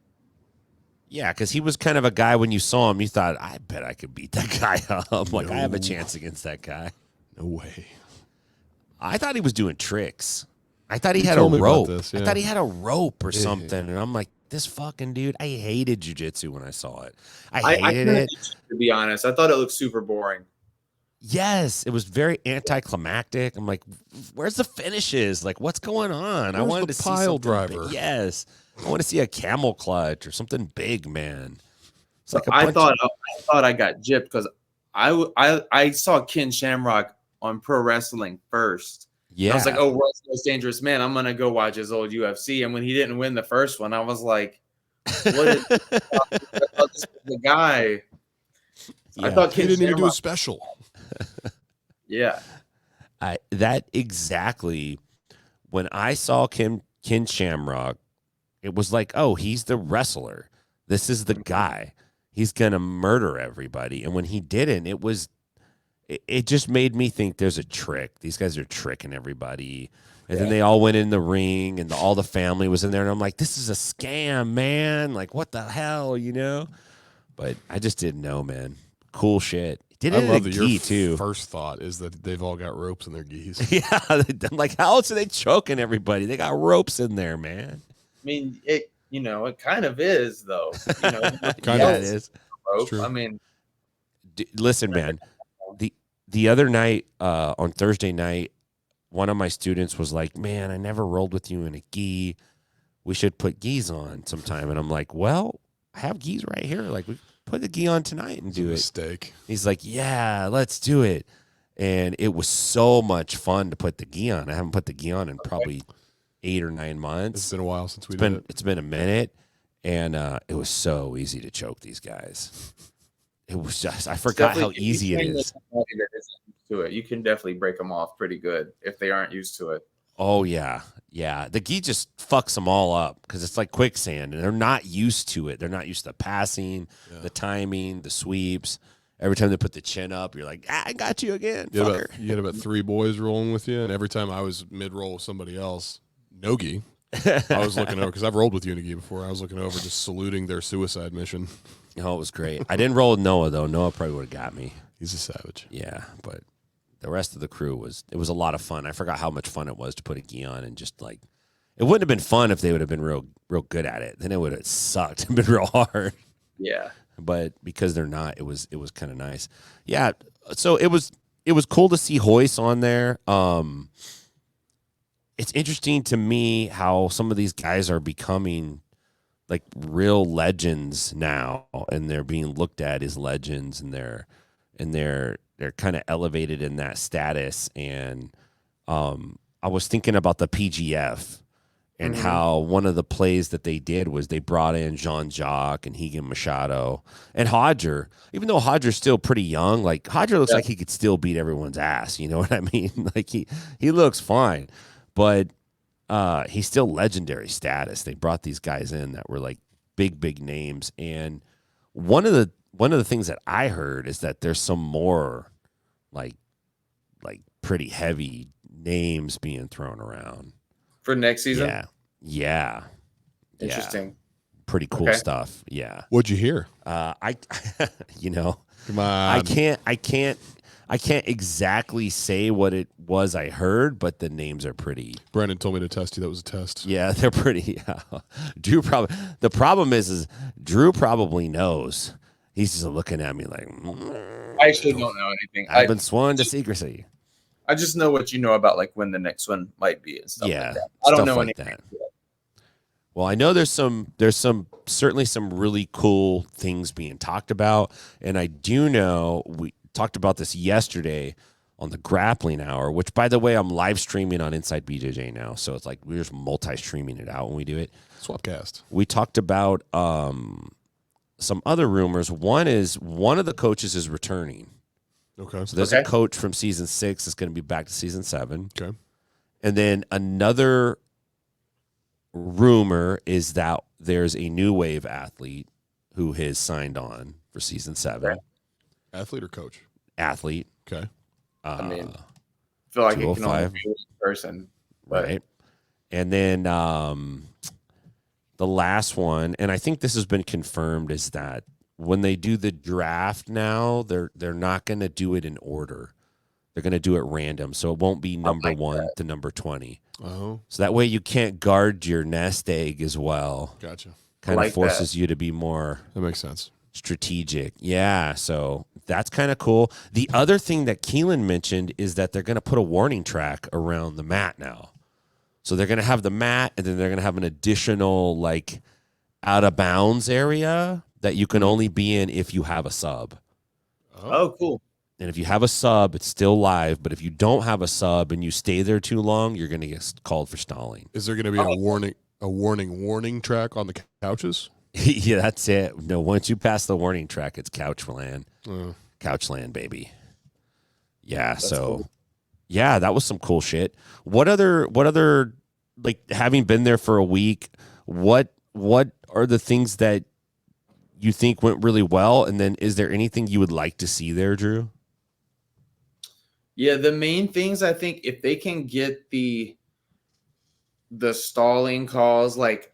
Yeah, because he was kind of a guy, when you saw him, you thought, I bet I could beat that guy up. Like, I have a chance against that guy. No way. I thought he was doing tricks. I thought he had a rope. This, I thought he had a rope or something. And I'm like, this fucking dude. I hated jiu-jitsu when I saw it. I hated it. To be honest, I thought it looked super boring. Yes, it was very anticlimactic. I'm like, where's the finishes? Like, what's going on? I wanted to see pile driver. Yes, I want to see a camel clutch or something big, man. It's like I thought I got gypped because I saw Ken Shamrock on Pro Wrestling first. Yeah, I was like, oh, World's Most Dangerous Man. I'm gonna go watch his old UFC. And when he didn't win the first one, I was like, what is I thought this was the guy. Yeah. I thought He Ken didn't even do a Shamrock. special. Yeah. That exactly. When I saw Ken Shamrock, it was like, oh, he's the wrestler. This is the guy. He's gonna murder everybody. And when he didn't, it just made me think there's a trick. These guys are tricking everybody. And then they all went in the ring, and all the family was in there. And I'm like, this is a scam, man. Like, what the hell, you know? But I just didn't know, man. Cool shit. Did it I love in that a gi, your too. first thought is that they've all got ropes in their gis. Yeah. I'm like, how else are they choking everybody? They got ropes in there, man. I mean, it kind of is though. Kind Yeah, of. it is. It's true. I mean, Listen, man. The other night, on Thursday night, one of my students was like, man, I never rolled with you in a gi. We should put gis on sometime. And I'm like, well, I have gis right here. Like, we put the gi on tonight and do it. Mistake. He's like, yeah, let's do it. And it was so much fun to put the gi on. I haven't put the gi on in probably 8 or 9 months. It's been a while since we did it. It's been a minute, and it was so easy to choke these guys. It was just, I forgot how easy it is. To it, you can definitely break them off pretty good if they aren't used to it. Oh yeah, yeah. The gi just fucks them all up because it's like quicksand, and they're not used to it. They're not used to the passing, the timing, the sweeps. Every time they put the chin up, you're like, I got you again, fucker. You had about 3 boys rolling with you, and every time I was mid-roll with somebody else, no gi, I was looking over, because I've rolled with you in a gi before, I was looking over just saluting their suicide mission. Oh, it was great. I didn't roll with Noah, though. Noah probably would have got me. He's a savage. Yeah, but the rest of the crew it was a lot of fun. I forgot how much fun it was to put a gi on, and just like, it wouldn't have been fun if they would have been real good at it. Then it would have sucked and been real hard. Yeah. But because they're not, it was kind of nice. Yeah. So it was cool to see Hoist on there. It's interesting to me how some of these guys are becoming like real legends now, and they're being looked at as legends, and they're kind of elevated in that status. And I was thinking about the PGF and how one of the plays that they did was they brought in Jean-Jacques and Higan Machado and Hodger. Even though Hodger's still pretty young, like Hodger looks like he could still beat everyone's ass. You know what I mean? Like he looks fine, but he's still legendary status. They brought these guys in that were like big names. And one of the things that I heard is that there's some more like pretty heavy names being thrown around For next season? Yeah. Interesting. Pretty cool stuff. Yeah. What'd you hear? I Come on. I can't exactly say what it was I heard, but the names are pretty. Brandon told me to test you. That was a test. Yeah, they're pretty. Yeah. The problem is Drew probably knows. He's just looking at me like, I actually don't know anything. I've been sworn to secrecy. I just know what you know about like when the next one might be and stuff like that. I stuff don't know like anything. that. Well, I know there's certainly some really cool things being talked about, and I do know we talked about this yesterday on the Grappling Hour, which, by the way, I'm live streaming on Inside BJJ now, so it's like we're just multi-streaming it out when we do it. Swapcast. We talked about some other rumors. One is one of the coaches is returning. Okay. So there's a coach from season 6 that's going to be back to season 7. Okay. And then another rumor is that there's a new wave athlete who has signed on for season 7. Okay. Athlete or coach? Athlete. Okay. I mean, I feel like it can only be one person. But. Right. And then the last one, and I think this has been confirmed, is that when they do the draft now, they're not going to do it in order. They're going to do it random, so it won't be number 1 to number 20. Oh. So that way you can't guard your nest egg as well. Gotcha. kind of like forces you to be more That makes sense. strategic. Yeah, so that's kind of cool. The other thing that Keelan mentioned is that they're going to put a warning track around the mat now. So they're going to have the mat, and then they're going to have an additional like out of bounds area that you can only be in if you have a sub. Oh, cool. And if you have a sub, it's still live. But if you don't have a sub and you stay there too long, you're going to get called for stalling. Is there going to be a warning track on the couches? Yeah, that's it. No, once you pass the warning track, it's couch land. Couch land, baby. Yeah. That's so, cool. yeah, that was some cool shit. What other, like having been there for a week, what are the things that you think went really well? And then is there anything you would like to see there, Drew? Yeah, the main things, I think, if they can get the stalling calls like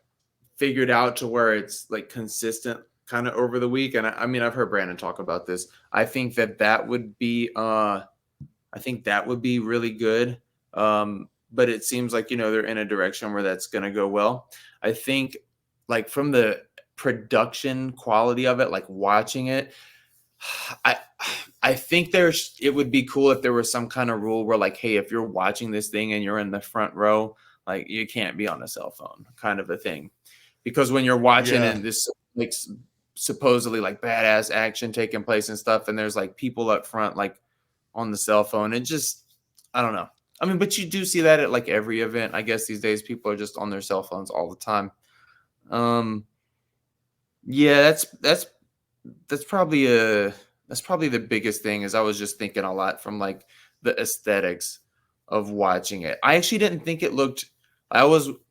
figured out to where it's like consistent kind of over the week. And I mean, I've heard Brandon talk about this. I think that would be really good. But it seems like, they're in a direction where that's going to go well. I think like from the production quality of it, like watching it, I think it would be cool if there was some kind of rule where like, hey, if you're watching this thing and you're in the front row, like you can't be on a cell phone kind of a thing. Because when you're watching and this like supposedly like badass action taking place and stuff, and there's like people up front like on the cell phone, it just, I don't know. I mean, but you do see that at like every event. I guess these days people are just on their cell phones all the time. Yeah, that's probably the biggest thing. Is I was just thinking a lot from like the aesthetics of watching it. I actually didn't think it looked.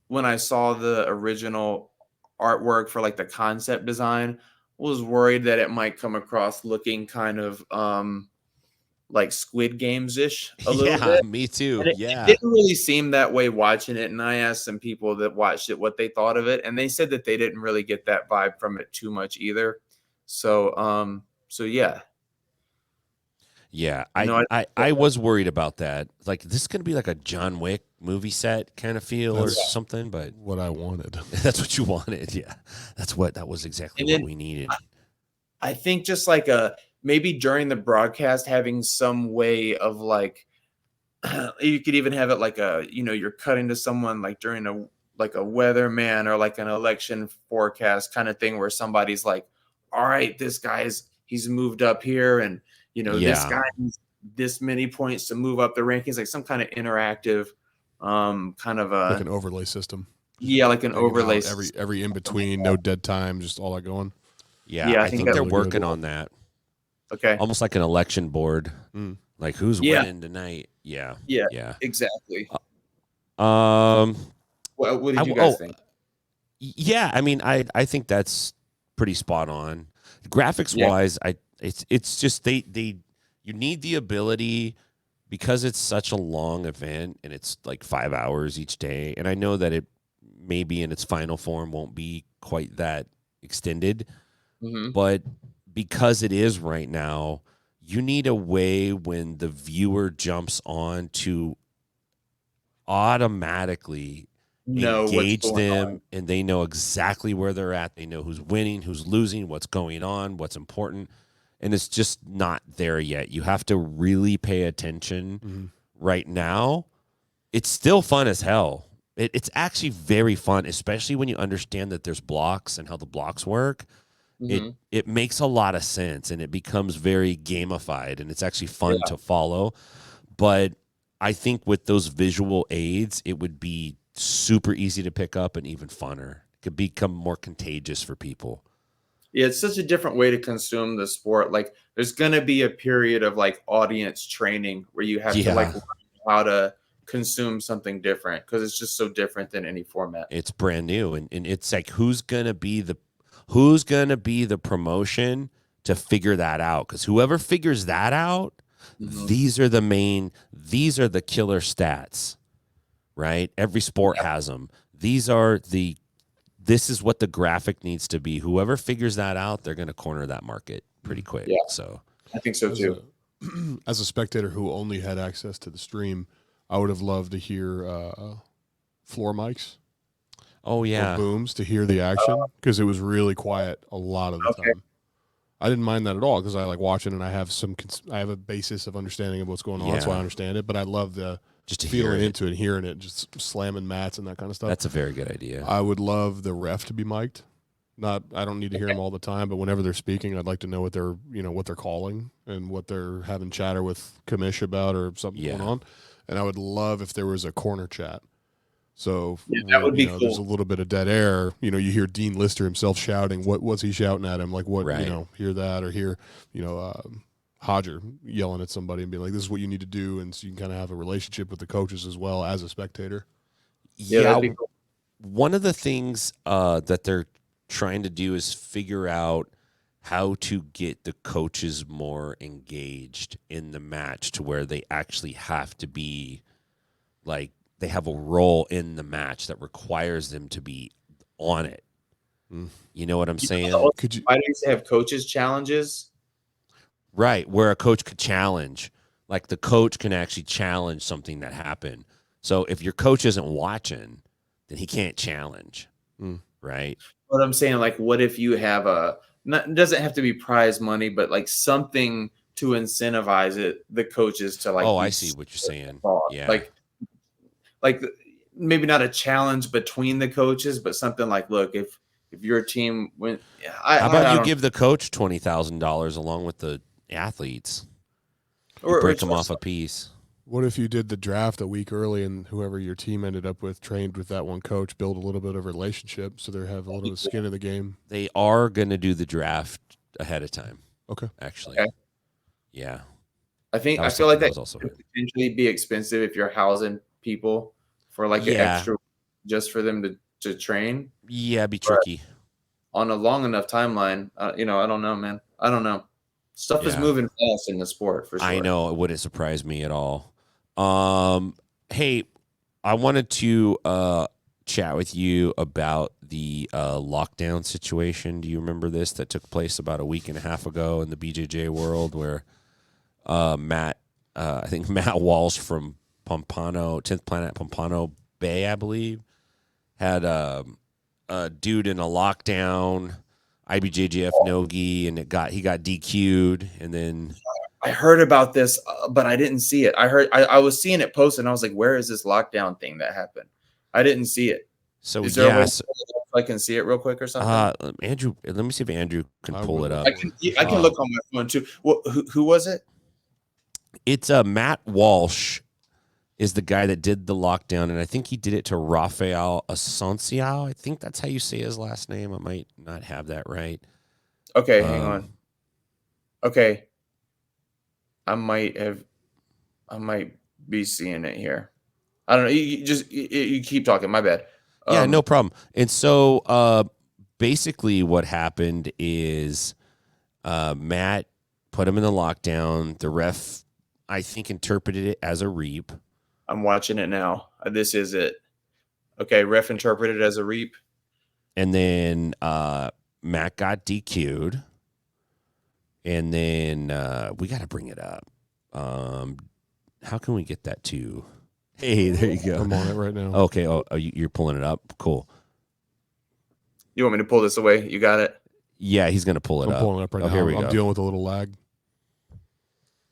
When I saw the original artwork for like the concept design, was worried that it might come across looking kind of like Squid Games-ish a little bit. Me too. It didn't really seem that way watching it. And I asked some people that watched it what they thought of it, and they said that they didn't really get that vibe from it too much either. So, yeah. Yeah, I was worried about that. Like, this is going to be like a John Wick movie set kind of feel or something, but what I wanted. That's what you wanted. Yeah, that was exactly what we needed. I think just like maybe during the broadcast having some way of like, you could even have it like you're cutting to someone like during a weatherman or like an election forecast kind of thing where somebody's like, all right, he's moved up here, and this guy needs this many points to move up the rankings, like some kind of interactive kind of like an overlay system. Yeah, like an overlay every in between, no dead time, just all that going. Yeah, I think they're working on that. Okay. Almost like an election board. Like who's winning tonight? Yeah. Yeah. Exactly. What did you guys think? Yeah, I mean, I think that's pretty spot on. Graphics wise, it's just you need the ability, because it's such a long event and it's like 5 hours each day. And I know that it maybe in its final form won't be quite that extended, but because it is right now, you need a way when the viewer jumps on to automatically engage them, and they know exactly where they're at. They know who's winning, who's losing, what's going on, what's important. And it's just not there yet. You have to really pay attention right now. It's still fun as hell. It's actually very fun, especially when you understand that there's blocks and how the blocks work. It makes a lot of sense, and it becomes very gamified, and it's actually fun to follow. But I think with those visual aids, it would be super easy to pick up and even funner. It could become more contagious for people. Yeah, it's such a different way to consume the sport. Like, there's going to be a period of like audience training where you have to like learn how to consume something different, because it's just so different than any format. It's brand new, and it's like who's gonna be the promotion to figure that out? Because whoever figures that out, these are the killer stats, right? Every sport has them. This is what the graphic needs to be. Whoever figures that out, they're going to corner that market pretty quick. Yeah. So I think so too. As a spectator who only had access to the stream, I would have loved to hear floor mics. Oh yeah. or booms to hear the action because it was really quiet a lot of the time. I didn't mind that at all because I like watching and I have I have a basis of understanding of what's going on, so I understand it. But I love the just feeling into it, hearing it, just slamming mats and that kind of stuff. That's a very good idea. I would love the ref to be mic'd. I don't need to hear them all the time, but whenever they're speaking, I'd like to know what they're calling and what they're having chatter with commish about or something going on. And I would love if there was a corner chat. So that would be cool. There's a little bit of dead air. You hear Dean Lister himself shouting. What was he shouting at him? Like what? Hear that or hear Hodger yelling at somebody and being like, "This is what you need to do," and so you can kind of have a relationship with the coaches as well as a spectator. Yeah, that'd be cool. One of the things that they're trying to do is figure out how to get the coaches more engaged in the match to where they actually have to be like they have a role in the match that requires them to be on it. You know what I'm saying? Why do you have coaches challenges? Right, where a coach could challenge. Like the coach can actually challenge something that happened. So if your coach isn't watching, then he can't challenge. Right? What I'm saying, like, what if you have it doesn't have to be prize money, but like something to incentivize the coaches to like. Oh, I see what you're saying. Yeah. Like maybe not a challenge between the coaches, but something like, look, if your team went, how about you give the coach $20,000 along with the athletes, or break them off a piece. What if you did the draft a week early and whoever your team ended up with trained with that one coach, build a little bit of a relationship so they have a little skin in the game? They are going to do the draft ahead of time. Okay. Actually. Okay. Yeah. I feel like that could potentially be expensive if you're housing people for like an extra just for them to train. Yeah, it'd be tricky. But on a long enough timeline, I don't know, man. I don't know. Stuff is moving fast in the sport for sure. I know. It wouldn't surprise me at all. Hey, I wanted to chat with you about the lockdown situation. Do you remember this that took place about a week and a half ago in the BJJ world where I think Matt Walsh from Pompano, 10th Planet Pompano Bay, I believe, had a dude in a lockdown, IBJJF no-gi, and he got DQ'd, and then I heard about this, but I didn't see it. I was seeing it posted, and I was like, "Where is this lockdown thing that happened?" I didn't see it. So is there a way I can see it real quick or something? Andrew, let me see if Andrew can pull it up. I can look on my phone too. Well, who was it? It's Matt Walsh is the guy that did the lockdown, and I think he did it to Rafael Asunciao. I think that's how you say his last name. I might not have that right. Okay, hang on. Okay. I might be seeing it here. I don't know. You keep talking. My bad. Yeah, no problem. And so basically what happened is Matt put him in the lockdown. The ref, I think, interpreted it as a reap. I'm watching it now. This is it. Okay, ref interpreted it as a reap. And then Matt got DQ'd. And then we got to bring it up. How can we get that to? Hey, there you go. I'm on it right now. Okay. Oh, you're pulling it up. Cool. You want me to pull this away? You got it? Yeah, he's going to pull it up. I'm pulling it up right now. Here we go. I'm dealing with a little lag.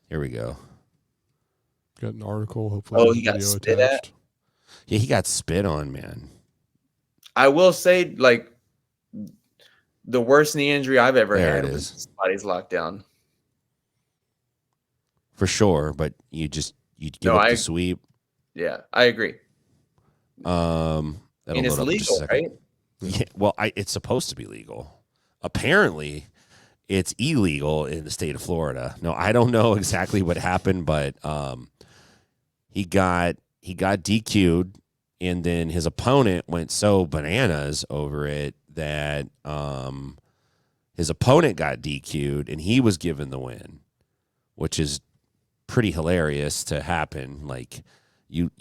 Here we go. Got an article. Hopefully, he got spit at. Yeah, he got spit on, man. I will say, like, the worst knee injury I've ever had was somebody's lockdown. For sure, but you give up the sweep. Yeah, I agree. And it's legal, right? Yeah. Well, it's supposed to be legal. Apparently, it's illegal in the state of Florida. No, I don't know exactly what happened, but he got DQ'd, and then his opponent went so bananas over it that his opponent got DQ'd, and he was given the win, which is pretty hilarious to happen. Like you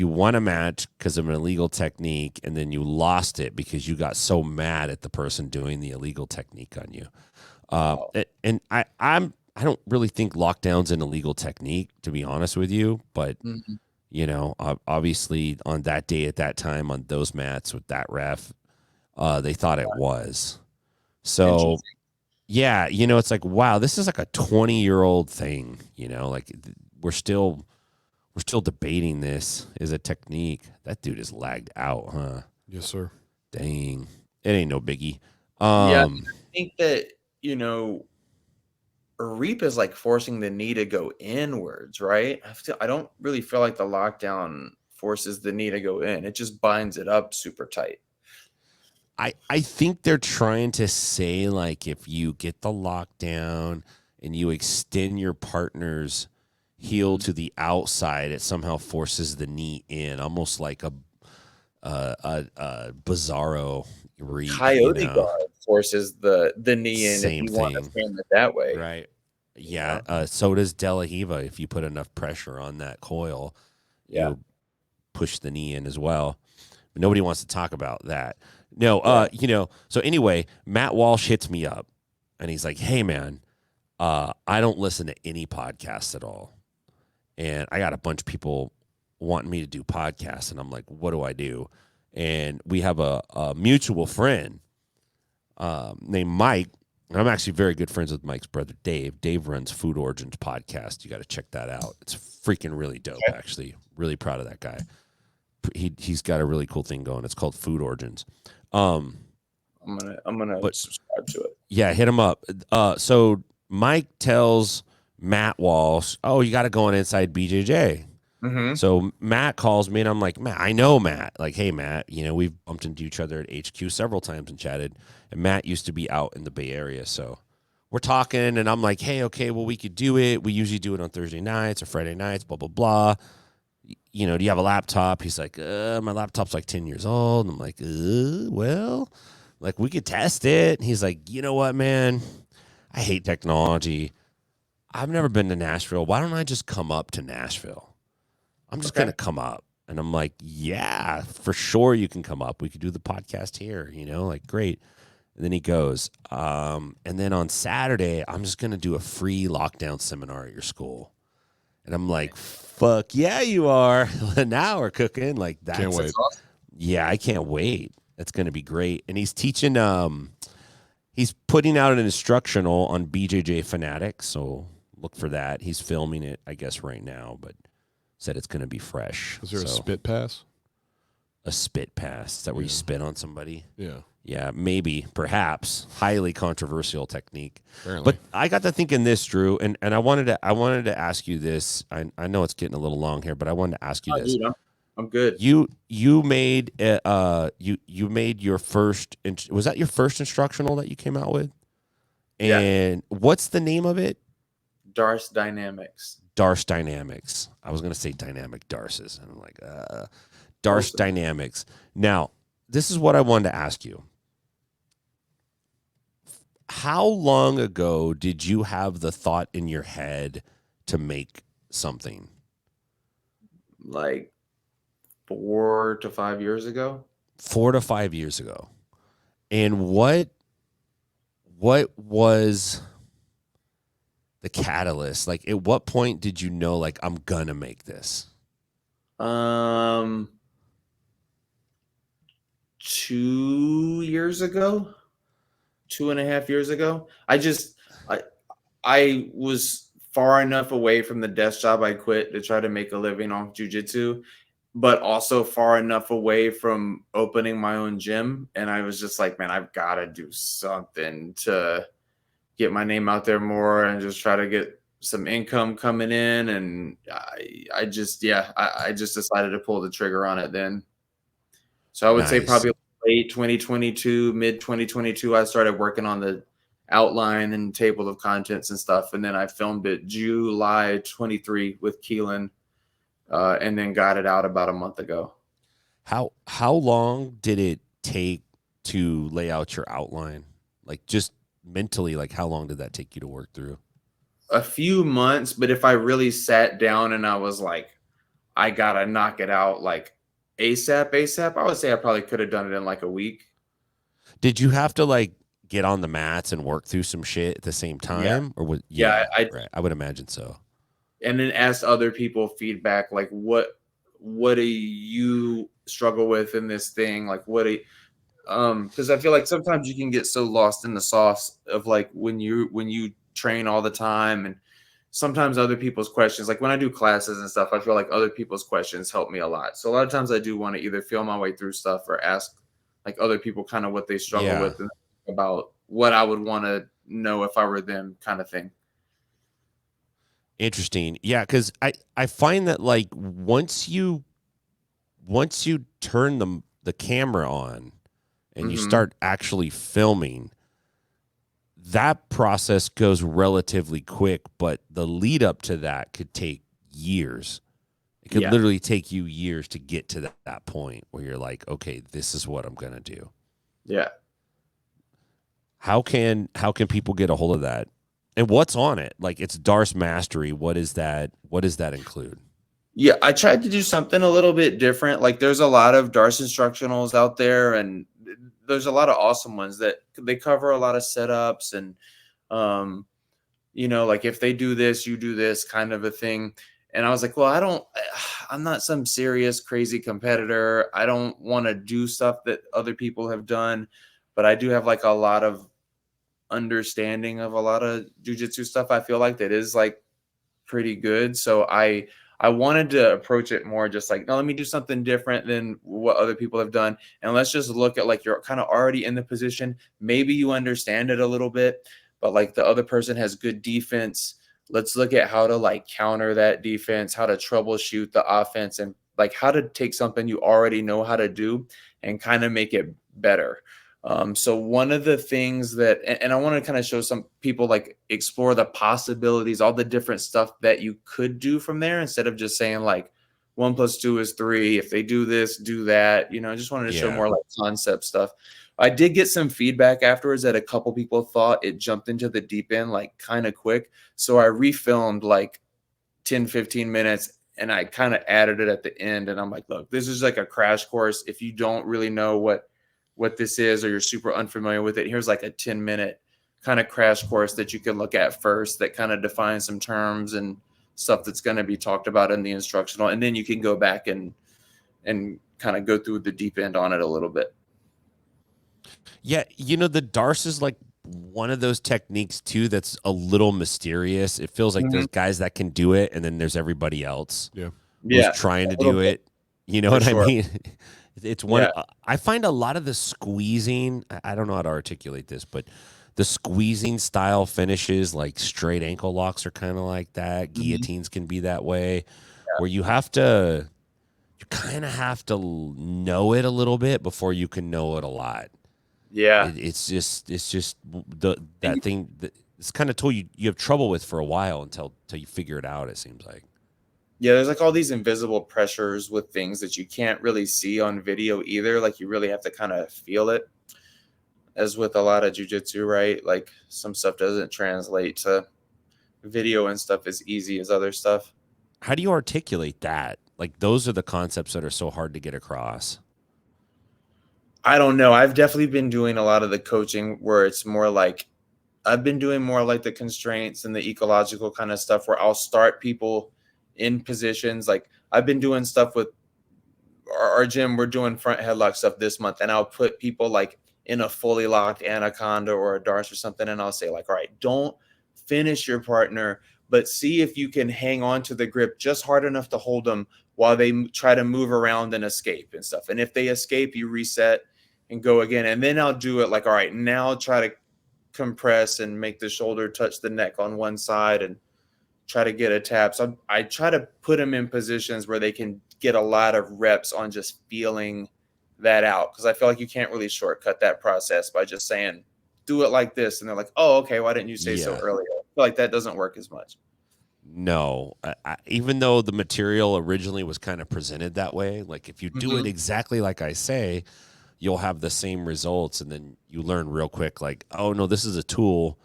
won a match because of an illegal technique, and then you lost it because you got so mad at the person doing the illegal technique on you. And I don't really think lockdown's an illegal technique, to be honest with you, but You know, obviously on that day at that time on those mats with that ref, they thought it was. So yeah, you know, it's like, wow, this is like a 20-year-old thing, you know, like we're still debating this as a technique. That dude is lagged out, huh? Yes, sir. Dang. It ain't no biggie. I think that, you know, a reap is like forcing the knee to go inwards, right? I don't really feel like the lockdown forces the knee to go in. It just binds it up super tight. I think they're trying to say, like, if you get the lockdown and you extend your partner's heel to the outside, it somehow forces the knee in, almost like a bizarro reap. Coyote guard forces the knee in Same if you want to frame it that way. Right. Yeah. So does De La Hiva. If you put enough pressure on that coil, you'll push the knee in as well. But nobody wants to talk about that. No, you know, so anyway, Matt Walsh hits me up and he's like, hey man, I don't listen to any podcasts at all. And I got a bunch of people wanting me to do podcasts. And I'm like, what do I do? And we have a mutual friend named Mike. And I'm actually very good friends with Mike's brother, Dave. Dave runs Food Origins podcast. You got to check that out. It's freaking really dope, actually. Really proud of that guy. He's got a really cool thing going. It's called Food Origins. I'm gonna subscribe to it. Yeah, hit him up. So Mike tells Matt Walsh, "Oh, you got to go on Inside BJJ." Mm-hmm. So Matt calls me, and I'm like, "Matt, I know Matt. Like, hey, Matt, you know we've bumped into each other at HQ several times and chatted. And Matt used to be out in the Bay Area, so we're talking, and I'm like, hey, okay, well, we could do it. We usually do it on Thursday nights or Friday nights. Blah blah blah." You know, do you have a laptop? He's like, my laptop's like 10 years old. And I'm like, well, like we could test it. And he's like, you know what, man? I hate technology. I've never been to Nashville. Why don't I just come up to Nashville? I'm just going to come up. And I'm like, yeah, for sure you can come up. We could do the podcast here, you know, like great. And then he goes, and then on Saturday, I'm just going to do a free lockdown seminar at your school. And I'm like, fuck yeah, you are. Now we're cooking. Like that's can't wait. Awesome. Yeah, I can't wait. That's going to be great. And he's teaching, he's putting out an instructional on BJJ Fanatics. So look for that. He's filming it, I guess, right now, but said it's going to be fresh. Is there a spit pass? A spit pass. Is that where you spit on somebody? Yeah. Yeah, maybe, perhaps. Highly controversial technique. Apparently. But I got to thinking this, Drew, and I wanted to ask you this. I know it's getting a little long here, but I wanted to ask you this. Dude, I'm good. You made you made your first. Was that your first instructional that you came out with? And what's the name of it? Darce Dynamics. Darce Dynamics. I was gonna say Dynamic Darces, and I'm like, Darce Dynamics. Now, this is what I wanted to ask you. How long ago did you have the thought in your head to make something? Like 4 to 5 years ago. 4 to 5 years ago. And what was the catalyst? Like, at what point did you know, like, I'm gonna make this? 2 years ago, 2.5 years ago. I was far enough away from the desk job I quit to try to make a living off jiu-jitsu, but also far enough away from opening my own gym. And I was just like, man, I've got to do something to get my name out there more and just try to get some income coming in. And I just decided to pull the trigger on it then. So I would say probably late 2022, mid 2022, I started working on the outline and table of contents and stuff. And then I filmed it July 23 with Keelan, and then got it out about a month ago. How long did it take to lay out your outline? Like just mentally, like how long did that take you to work through? A few months, but if I really sat down and I was like, I gotta knock it out like ASAP, I would say I probably could have done it in like a week. Did you have to like get on the mats and work through some shit at the same time? Or was, I would imagine so. And then ask other people feedback, like what what do you struggle with in this thing? Like, what do you, because I feel like sometimes you can get so lost in the sauce of like when you train all the time, and sometimes other people's questions, like when I do classes and stuff, I feel like other people's questions help me a lot. So a lot of times I do want to either feel my way through stuff or ask like other people kind of what they struggle with and about what I would want to know if I were them, kind of thing. Interesting. Yeah, because I find that like once you turn the camera on and you start actually filming, that process goes relatively quick, but the lead up to that could take years. It could literally take you years to get to that point where you're like, okay, this is what I'm gonna do. Yeah. How can people get a hold of that? And what's on it? Like, it's Darce Mastery. What is that? What does that include? Yeah, I tried to do something a little bit different. Like, there's a lot of Darce instructionals out there, and there's a lot of awesome ones that they cover a lot of setups and, you know, like if they do this, you do this kind of a thing. And I was like, well, I'm not some serious, crazy competitor. I don't want to do stuff that other people have done, but I do have like a lot of understanding of a lot of jiu-jitsu stuff. I feel like that is like pretty good. So I wanted to approach it more just like, no, let me do something different than what other people have done. And let's just look at like, you're kind of already in the position. Maybe you understand it a little bit, but like the other person has good defense. Let's look at how to like counter that defense, how to troubleshoot the offense, and like how to take something you already know how to do and kind of make it better. So one of the things that, and I want to kind of show some people like explore the possibilities, all the different stuff that you could do from there instead of just saying like 1 + 2 is 3. If they do this, do that. You know, I just wanted to show more like concept stuff. I did get some feedback afterwards that a couple people thought it jumped into the deep end like kind of quick. So I refilmed like 10, 15 minutes and I kind of added it at the end. And I'm like, look, this is like a crash course. If you don't really know what this is or you're super unfamiliar with it, here's like a 10-minute kind of crash course that you can look at first that kind of defines some terms and stuff that's going to be talked about in the instructional. And then you can go back and kind of go through the deep end on it a little bit. Yeah, you know, the Darce is like one of those techniques too that's a little mysterious. It feels like there's guys that can do it, and then there's everybody else who's trying to do it. You know what I mean? It's one. I find a lot of the squeezing. I don't know how to articulate this, but the squeezing style finishes, like straight ankle locks, are kind of like that. Guillotines can be that way, where you kind of have to know it a little bit before you can know it a lot. Yeah, it's just that thing that it's kind of tool you have trouble with for a while until you figure it out. It seems like. Yeah, there's like all these invisible pressures with things that you can't really see on video either. Like you really have to kind of feel it, as with a lot of jiu-jitsu, right? Like some stuff doesn't translate to video and stuff as easy as other stuff. How do you articulate that? Like those are the concepts that are so hard to get across. I don't know. I've definitely been doing a lot of the coaching where it's more like I've been doing more like the constraints and the ecological kind of stuff where I'll start people in positions. Like I've been doing stuff with our gym. We're doing front headlock stuff this month, and I'll put people like in a fully locked anaconda or a Darce or something, and I'll say like, all right, don't finish your partner, but see if you can hang on to the grip just hard enough to hold them while they try to move around and escape and stuff. And if they escape, you reset and go again. And then I'll do it like, all right, now try to compress and make the shoulder touch the neck on one side and try to get a tap. So I try to put them in positions where they can get a lot of reps on just feeling that out. Because I feel like you can't really shortcut that process by just saying, do it like this. And they're like, oh, okay, why didn't you say so earlier? I feel like that doesn't work as much. No, even though the material originally was kind of presented that way, like if you do it exactly like I say, you'll have the same results. And then you learn real quick, like, oh no, this is a tool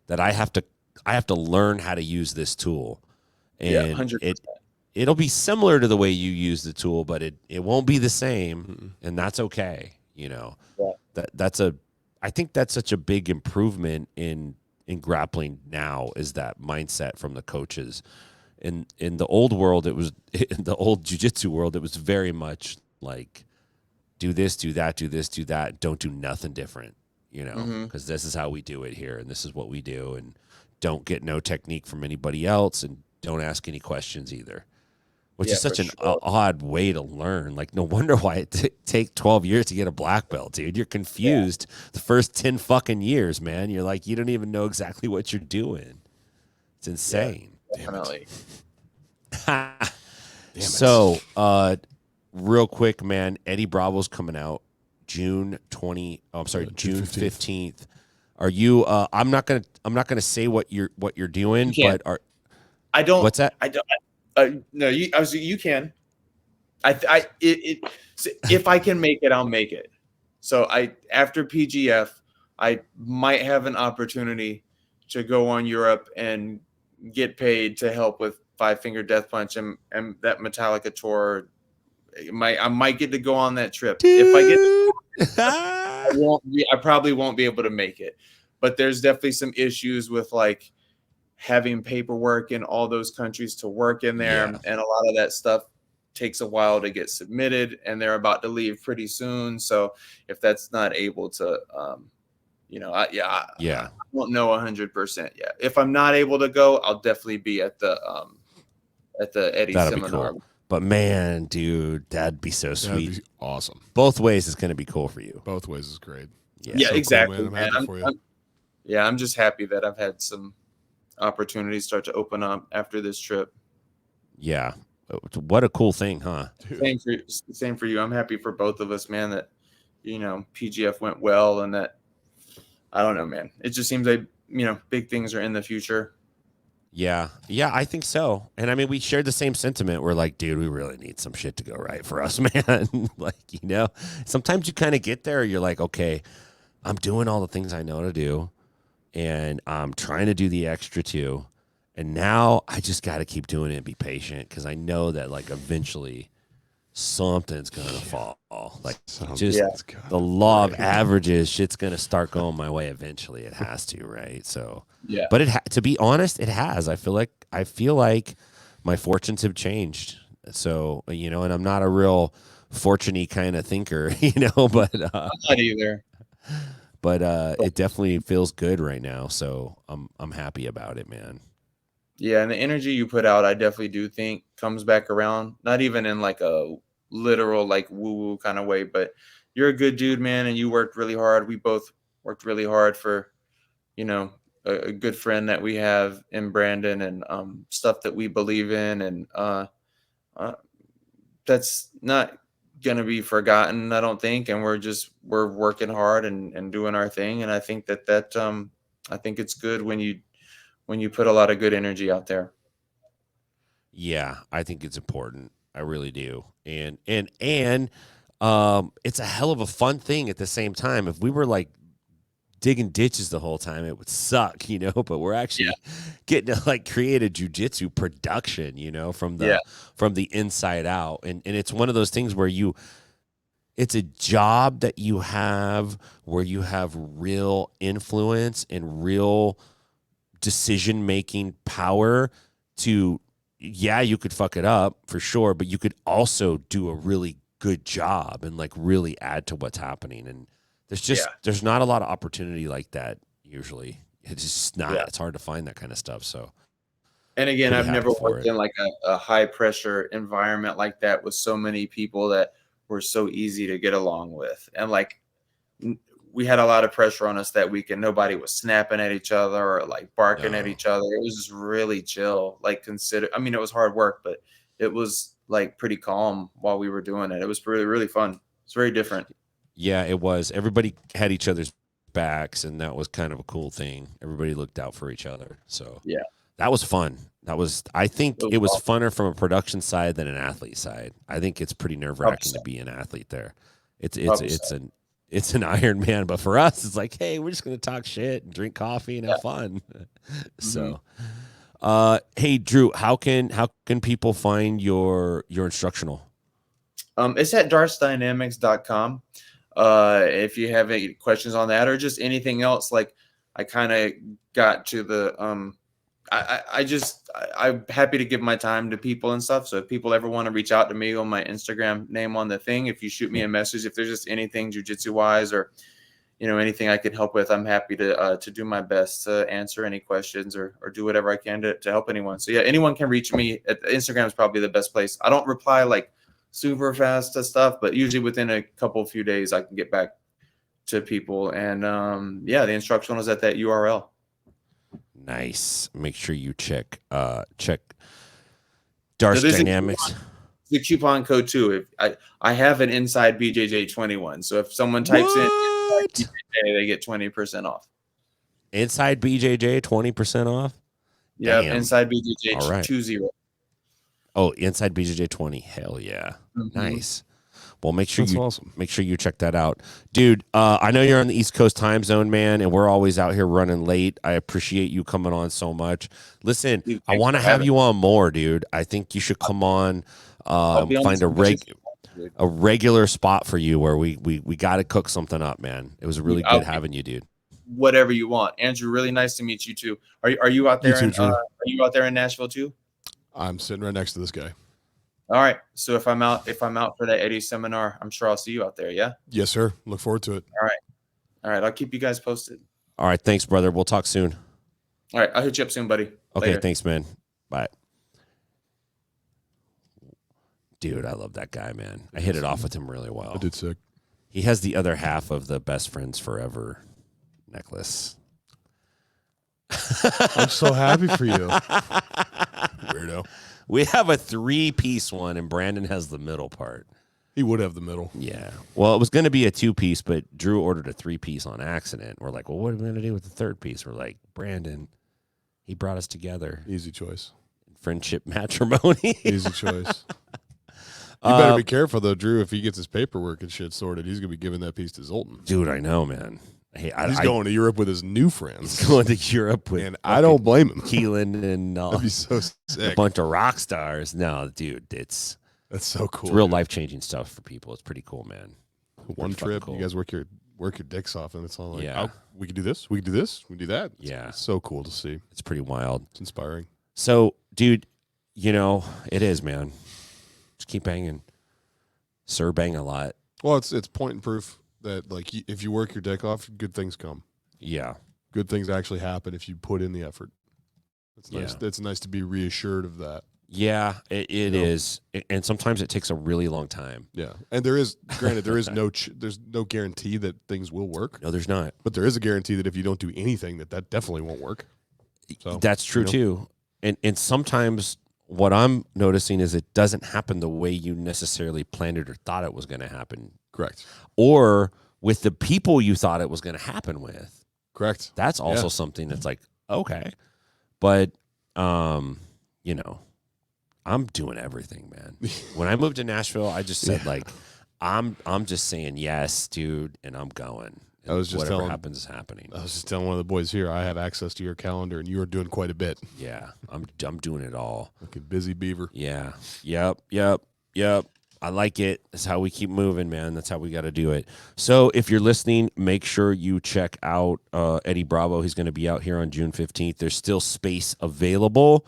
that I have to learn how to use this tool. And 100%. It'll be similar to the way you use the tool, but it won't be the same. And that's okay. You know, I think that's such a big improvement in grappling now, is that mindset from the coaches. in the old world, it was in the old jiu-jitsu world, it was very much like, do this, do that, do this, do that. Don't do nothing different, you know, because this is how we do it here, and this is what we do, and don't get no technique from anybody else, and don't ask any questions either. Which is such an odd way to learn. Like, no wonder why it take 12 years to get a black belt, dude. You're confused the first 10 fucking years, man. You're like, you don't even know exactly what you're doing. It's insane. Yeah, definitely. So, real quick, man, Eddie Bravo's coming out June 15th. Are you I'm not gonna say what you're doing, but I don't. What's that? I don't. No, you can. If I can make it, I'll make it. So after PGF, I might have an opportunity to go on Europe and get paid to help with Five Finger Death Punch and that Metallica tour. I might get to go on that trip. Dude. If I get, I probably won't be able to make it. But there's definitely some issues with like having paperwork in all those countries to work in there. And a lot of that stuff takes a while to get submitted, and they're about to leave pretty soon. So if that's not able to, I won't know 100% yet. If I'm not able to go, I'll definitely be at the Eddie seminar. Cool. But man, dude, that'd be so sweet. That'd be awesome. Both ways is going to be cool for you. Both ways is great. Yeah, so exactly. Cool, man. I'm happy for you. I'm just happy that I've had some opportunities start to open up after this trip. Yeah. What a cool thing, huh? Same for you. I'm happy for both of us, man, that, PGF went well, and that, I don't know, man. It just seems like, big things are in the future. Yeah. Yeah, I think so. And I mean, we shared the same sentiment. We're like, dude, we really need some shit to go right for us, man. Like, sometimes you kind of get there. You're like, okay, I'm doing all the things I know to do, and I'm trying to do the extra too. And now I just got to keep doing it and be patient, because I know that like eventually something's going to fall. Like the law of averages, shit's going to start going my way eventually. It has to, right? So, but to be honest, it has. I feel like my fortunes have changed. So, and I'm not a real fortune-y kind of thinker, but I'm not either. But it definitely feels good right now. So I'm happy about it, man. Yeah, and the energy you put out, I definitely do think comes back around. Not even in like a literal like woo-woo kind of way, but you're a good dude, man, and you worked really hard. We both worked really hard for, a good friend that we have in Brandon, and stuff that we believe in, and that's not gonna be forgotten, I don't think. And we're working hard and doing our thing, and I think that I think it's good when you put a lot of good energy out there. Yeah, I think it's important. I really do. And it's a hell of a fun thing at the same time. If we were like digging ditches the whole time, it would suck, but we're actually getting to like create a jiu-jitsu production, from the inside out. And it's one of those things where it's a job that you have where you have real influence and real decision-making power to, you could fuck it up for sure, but you could also do a really good job and like really add to what's happening. And there's not a lot of opportunity like that usually. It's just not. It's hard to find that kind of stuff. So, and again, I've never worked in like a high pressure environment like that with so many people that were so easy to get along with. And like, we had a lot of pressure on us that week, and nobody was snapping at each other or like barking at each other. It was just really chill. Like it was hard work, but it was like pretty calm while we were doing it. It was really, really fun. It's very different. Yeah, it was. Everybody had each other's backs, and that was kind of a cool thing. Everybody looked out for each other. So that was fun. I think it was funner from a production side than an athlete side. I think it's pretty nerve-wracking to be an athlete there. It's an Iron Man, but for us, it's like, hey, we're just going to talk shit and drink coffee and have fun. So, hey, Drew, how can people find your instructional? It's at darcedynamics.com. If you have any questions on that or just anything else, like I kind of got to the I'm happy to give my time to people and stuff. So if people ever want to reach out to me on my Instagram name on the thing, if you shoot me a message, if there's just anything jiu-jitsu wise or, anything I could help with, I'm happy to do my best to answer any questions or do whatever I can to help anyone. So yeah, anyone can reach me. Instagram is probably the best place. I don't reply like super fast to stuff, but usually within a few days I can get back to people. And the instructional is at that URL. Nice. Make sure you check Darce Dynamics. The coupon code too. If I have an Inside BJJ 21. So if someone types in BJJ, they get 20% off. Inside BJJ 20% off. Yeah, Inside BJJ 20. Oh, Inside BJJ 20. Hell yeah. Mm-hmm. Nice. Well, make sure you check that out. Dude, I know you're on the East Coast time zone, man, and we're always out here running late. I appreciate you coming on so much. Listen, dude, I want to have you on more, dude. I think you should come on, find a regular spot for you where we got to cook something up, man. It was really good having you, dude. Whatever you want. Andrew, really nice to meet you too. Are you out there are you out there in Nashville too? I'm sitting right next to this guy. All right. So if I'm out for that Eddie seminar, I'm sure I'll see you out there. Yeah. Yes, sir. Look forward to it. All right. I'll keep you guys posted. All right. Thanks, brother. We'll talk soon. All right. I'll hit you up soon, buddy. Okay. Later. Thanks, man. Bye. Dude, I love that guy, man. I hit it off with him really well. I did sick. He has the other half of the Best Friends Forever necklace. I'm so happy for you. Weirdo. We have a 3-piece one, and Brandon has the middle part. He would have the middle. Yeah. Well, it was going to be a 2-piece, but Drew ordered a 3-piece on accident. We're like, well, what are we going to do with the 3rd piece? We're like, Brandon, he brought us together. Easy choice. Friendship matrimony. Easy choice. You better be careful, though, Drew. If he gets his paperwork and shit sorted, he's going to be giving that piece to Zoltan. Dude, I know, man. Hey, he's going to Europe with his new friends. He's going to Europe with, and I don't blame him. Keelan and that'd be so sick. A bunch of rock stars. No, dude, that's so cool. It's real life changing stuff for people. It's pretty cool, man. One trip, cool. You guys work your dicks off, and it's all like, oh, we can do this, we can do this, we can do that. It's so cool to see. It's pretty wild. It's inspiring. So, dude, it is, man. Just keep banging. Sir, bang a lot. Well, it's point and proof that, like, if you work your dick off, good things come. Yeah. Good things actually happen if you put in the effort. It's nice. It's nice to be reassured of that. Yeah, it is. And sometimes it takes a really long time. Yeah. And there's no guarantee that things will work. No, there's not. But there is a guarantee that if you don't do anything, that definitely won't work. So, that's true too. And sometimes what I'm noticing is it doesn't happen the way you necessarily planned it or thought it was going to happen. Correct. Or with the people you thought it was going to happen with. Correct. That's also something that's like, okay. But, I'm doing everything, man. When I moved to Nashville, I just said, like, I'm just saying yes, dude, and I'm going. I was just whatever happens is happening. I was just telling one of the boys here, I have access to your calendar, and you are doing quite a bit. Yeah, I'm doing it all. Like a busy beaver. Yeah. Yep. I like it. That's how we keep moving, man. That's how we got to do it. So if you're listening, make sure you check out Eddie Bravo. He's going to be out here on June 15th. There's still space available.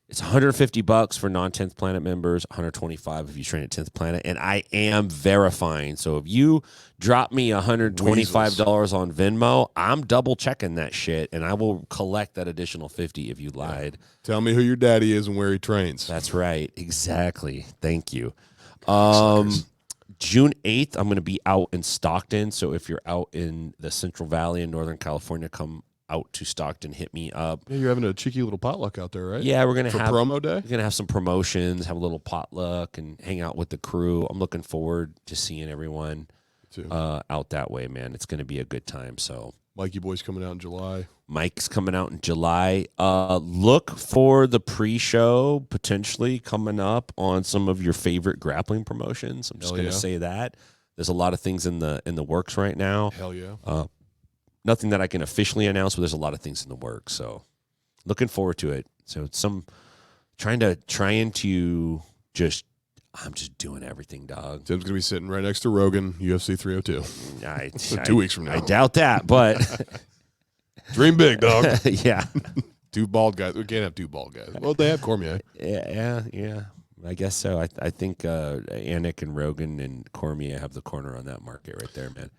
It's $150 for non-10th Planet members, $125 if you train at 10th Planet, and I am verifying. So if you drop me $125 on Venmo, I'm double checking that shit, and I will collect that additional $50 if you lied. Tell me who your daddy is and where he trains. That's right, exactly. Thank you. June 8th, I'm going to be out in Stockton. So if you're out in the Central Valley in Northern California, come out to Stockton, hit me up. Yeah, you're having a cheeky little potluck out there, right? Yeah, we're gonna have promo day. We're gonna have some promotions, have a little potluck, and hang out with the crew. I'm looking forward to seeing everyone out that way, man. It's gonna be a good time. So, Mikey Boy's coming out in July. Mike's coming out in July. Look for the pre-show potentially coming up on some of your favorite grappling promotions. I'm just gonna say that there's a lot of things in the works right now. Hell yeah. Nothing that I can officially announce, but there's a lot of things in the works. So looking forward to it. So it's trying to I'm just doing everything, dog. Tim's going to be sitting right next to Rogan, UFC 302. 2 weeks from now. I doubt that, but dream big, dog. Yeah. 2 bald guys. We can't have 2 bald guys. Well, they have Cormier. Yeah. I guess so. I think Anik and Rogan and Cormier have the corner on that market right there, man.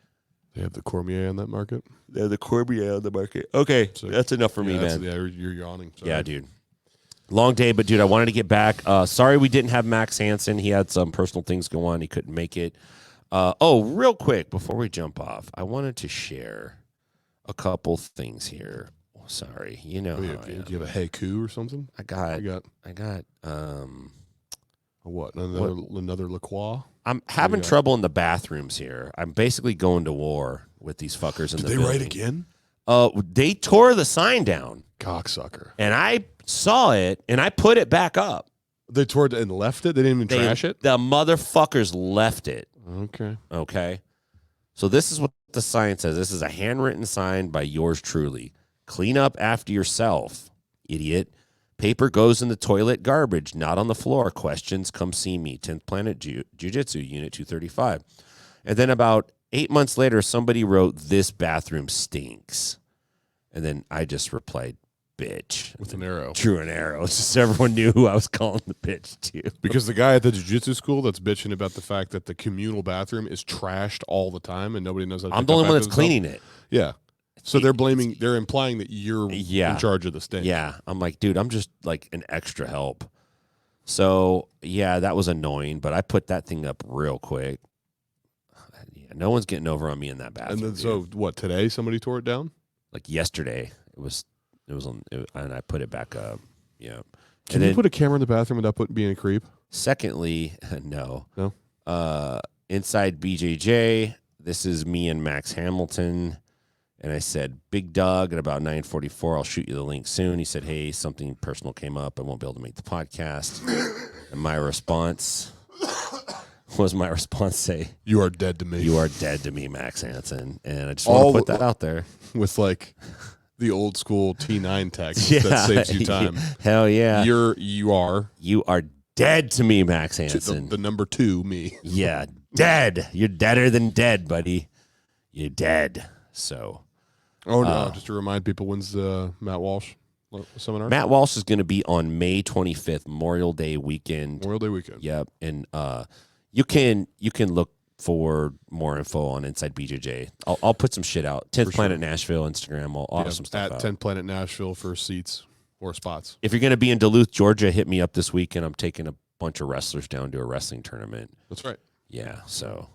They have the Cormier on that market? They have the Cormier on the market. Okay, so, that's enough for me, man. Yeah, you're yawning. Sorry. Yeah, dude. Long day, but, dude, I wanted to get back. Sorry we didn't have Max Hansen. He had some personal things go on. He couldn't make it. Real quick, before we jump off, I wanted to share a couple things here. Oh, sorry. You know how do you have a haiku or something? I got what? Another La Croix? I'm having trouble in the bathrooms here. I'm basically going to war with these fuckers in the building. Did they write again? They tore the sign down. Cocksucker. And I saw it, and I put it back up. They tore it and left it? They didn't even trash it? The motherfuckers left it. Okay. So this is what the sign says. This is a handwritten sign by yours truly. Clean up after yourself, idiot. Paper goes in the toilet, garbage, not on the floor. Questions, come see me. 10th Planet Jiu-Jitsu, Unit 235. And then about 8 months later, somebody wrote, this bathroom stinks. And then I just replied, bitch. With an arrow. Drew an arrow. Just everyone knew who I was calling the bitch to. Because the guy at the jiu-jitsu school that's bitching about the fact that the communal bathroom is trashed all the time and nobody knows how to I'm the only one that's cleaning it. Yeah. So they're implying that you're in charge of the stink. Yeah. I'm like, dude, I'm just like an extra help. So, yeah, that was annoying, but I put that thing up real quick. Yeah, no one's getting over on me in that bathroom. And then, so, what, today somebody tore it down? Like yesterday. And I put it back up. Yeah. Can you put a camera in the bathroom without being a creep? Secondly, no. No? Inside BJJ, this is me and Max Hamilton. And I said, Big Doug, at about 9:44, I'll shoot you the link soon. He said, hey, something personal came up. I won't be able to make the podcast. And my response, what was my response say? You are dead to me. You are dead to me, Max Hansen. And I just want to put that out there. With like the old school T9 text that saves you time. Hell yeah. You are dead to me, Max Hansen. The number 2, me. Yeah, dead. You're deader than dead, buddy. You're dead. So. Oh, no. Just to remind people, when's the Matt Walsh seminar? Matt Walsh is going to be on May 25th, Memorial Day weekend. Yep. And you can look for more info on Inside BJJ. I'll put some shit out. 10th Planet Nashville, Instagram. I'll have some stuff at 10th Planet Nashville for seats or spots. If you're going to be in Duluth, Georgia, hit me up this weekend. I'm taking a bunch of wrestlers down to a wrestling tournament. That's right. Yeah, so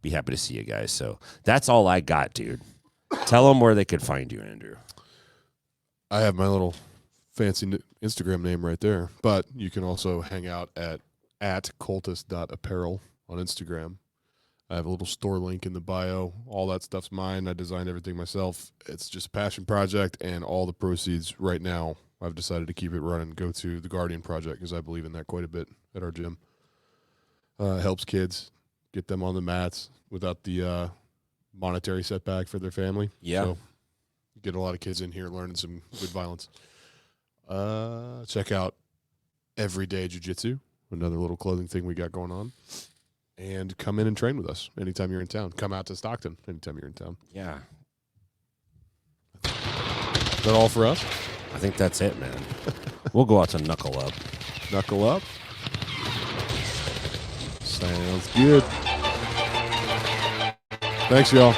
be happy to see you guys. So that's all I got, dude. Tell them where they could find you, Andrew. I have my little fancy Instagram name right there, but you can also hang out at cultist.apparel on Instagram. I have a little store link in the bio. All that stuff's mine. I designed everything myself. It's just a passion project, and all the proceeds right now, I've decided to keep it running, go to the Guardian Project, because I believe in that quite a bit at our gym. Helps kids get them on the mats without the monetary setback for their family. Yeah. So get a lot of kids in here learning some good violence. Check out Everyday Jiu-Jitsu, another little clothing thing we got going on. And come in and train with us anytime you're in town. Come out to Stockton anytime you're in town. Yeah. Is that all for us? I think that's it, man. We'll go out to Knuckle Up. Knuckle Up? Sounds good. Thanks, y'all.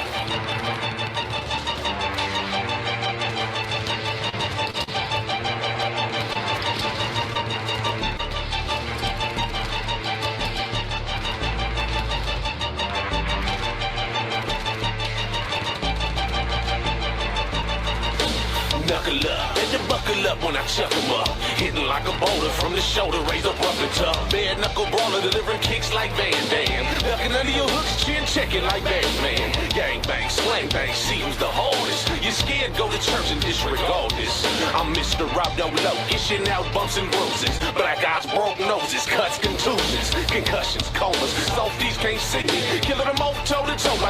When I chuck him up, hitting like a boulder from the shoulder, raise up rough and tough. Bare knuckle brawler, delivering kicks like Van Damme. Ducking under your hooks, chin checking like Batman. Gang bang, slang bang, see who's the hardest. You scared, go to church and disregard this. I'm Mr. Rob Low, ishing out bumps and bruises. Black eyes, broke noses, cuts, contusions, concussions, comas. Softies can't see me, killing them all toe to toe like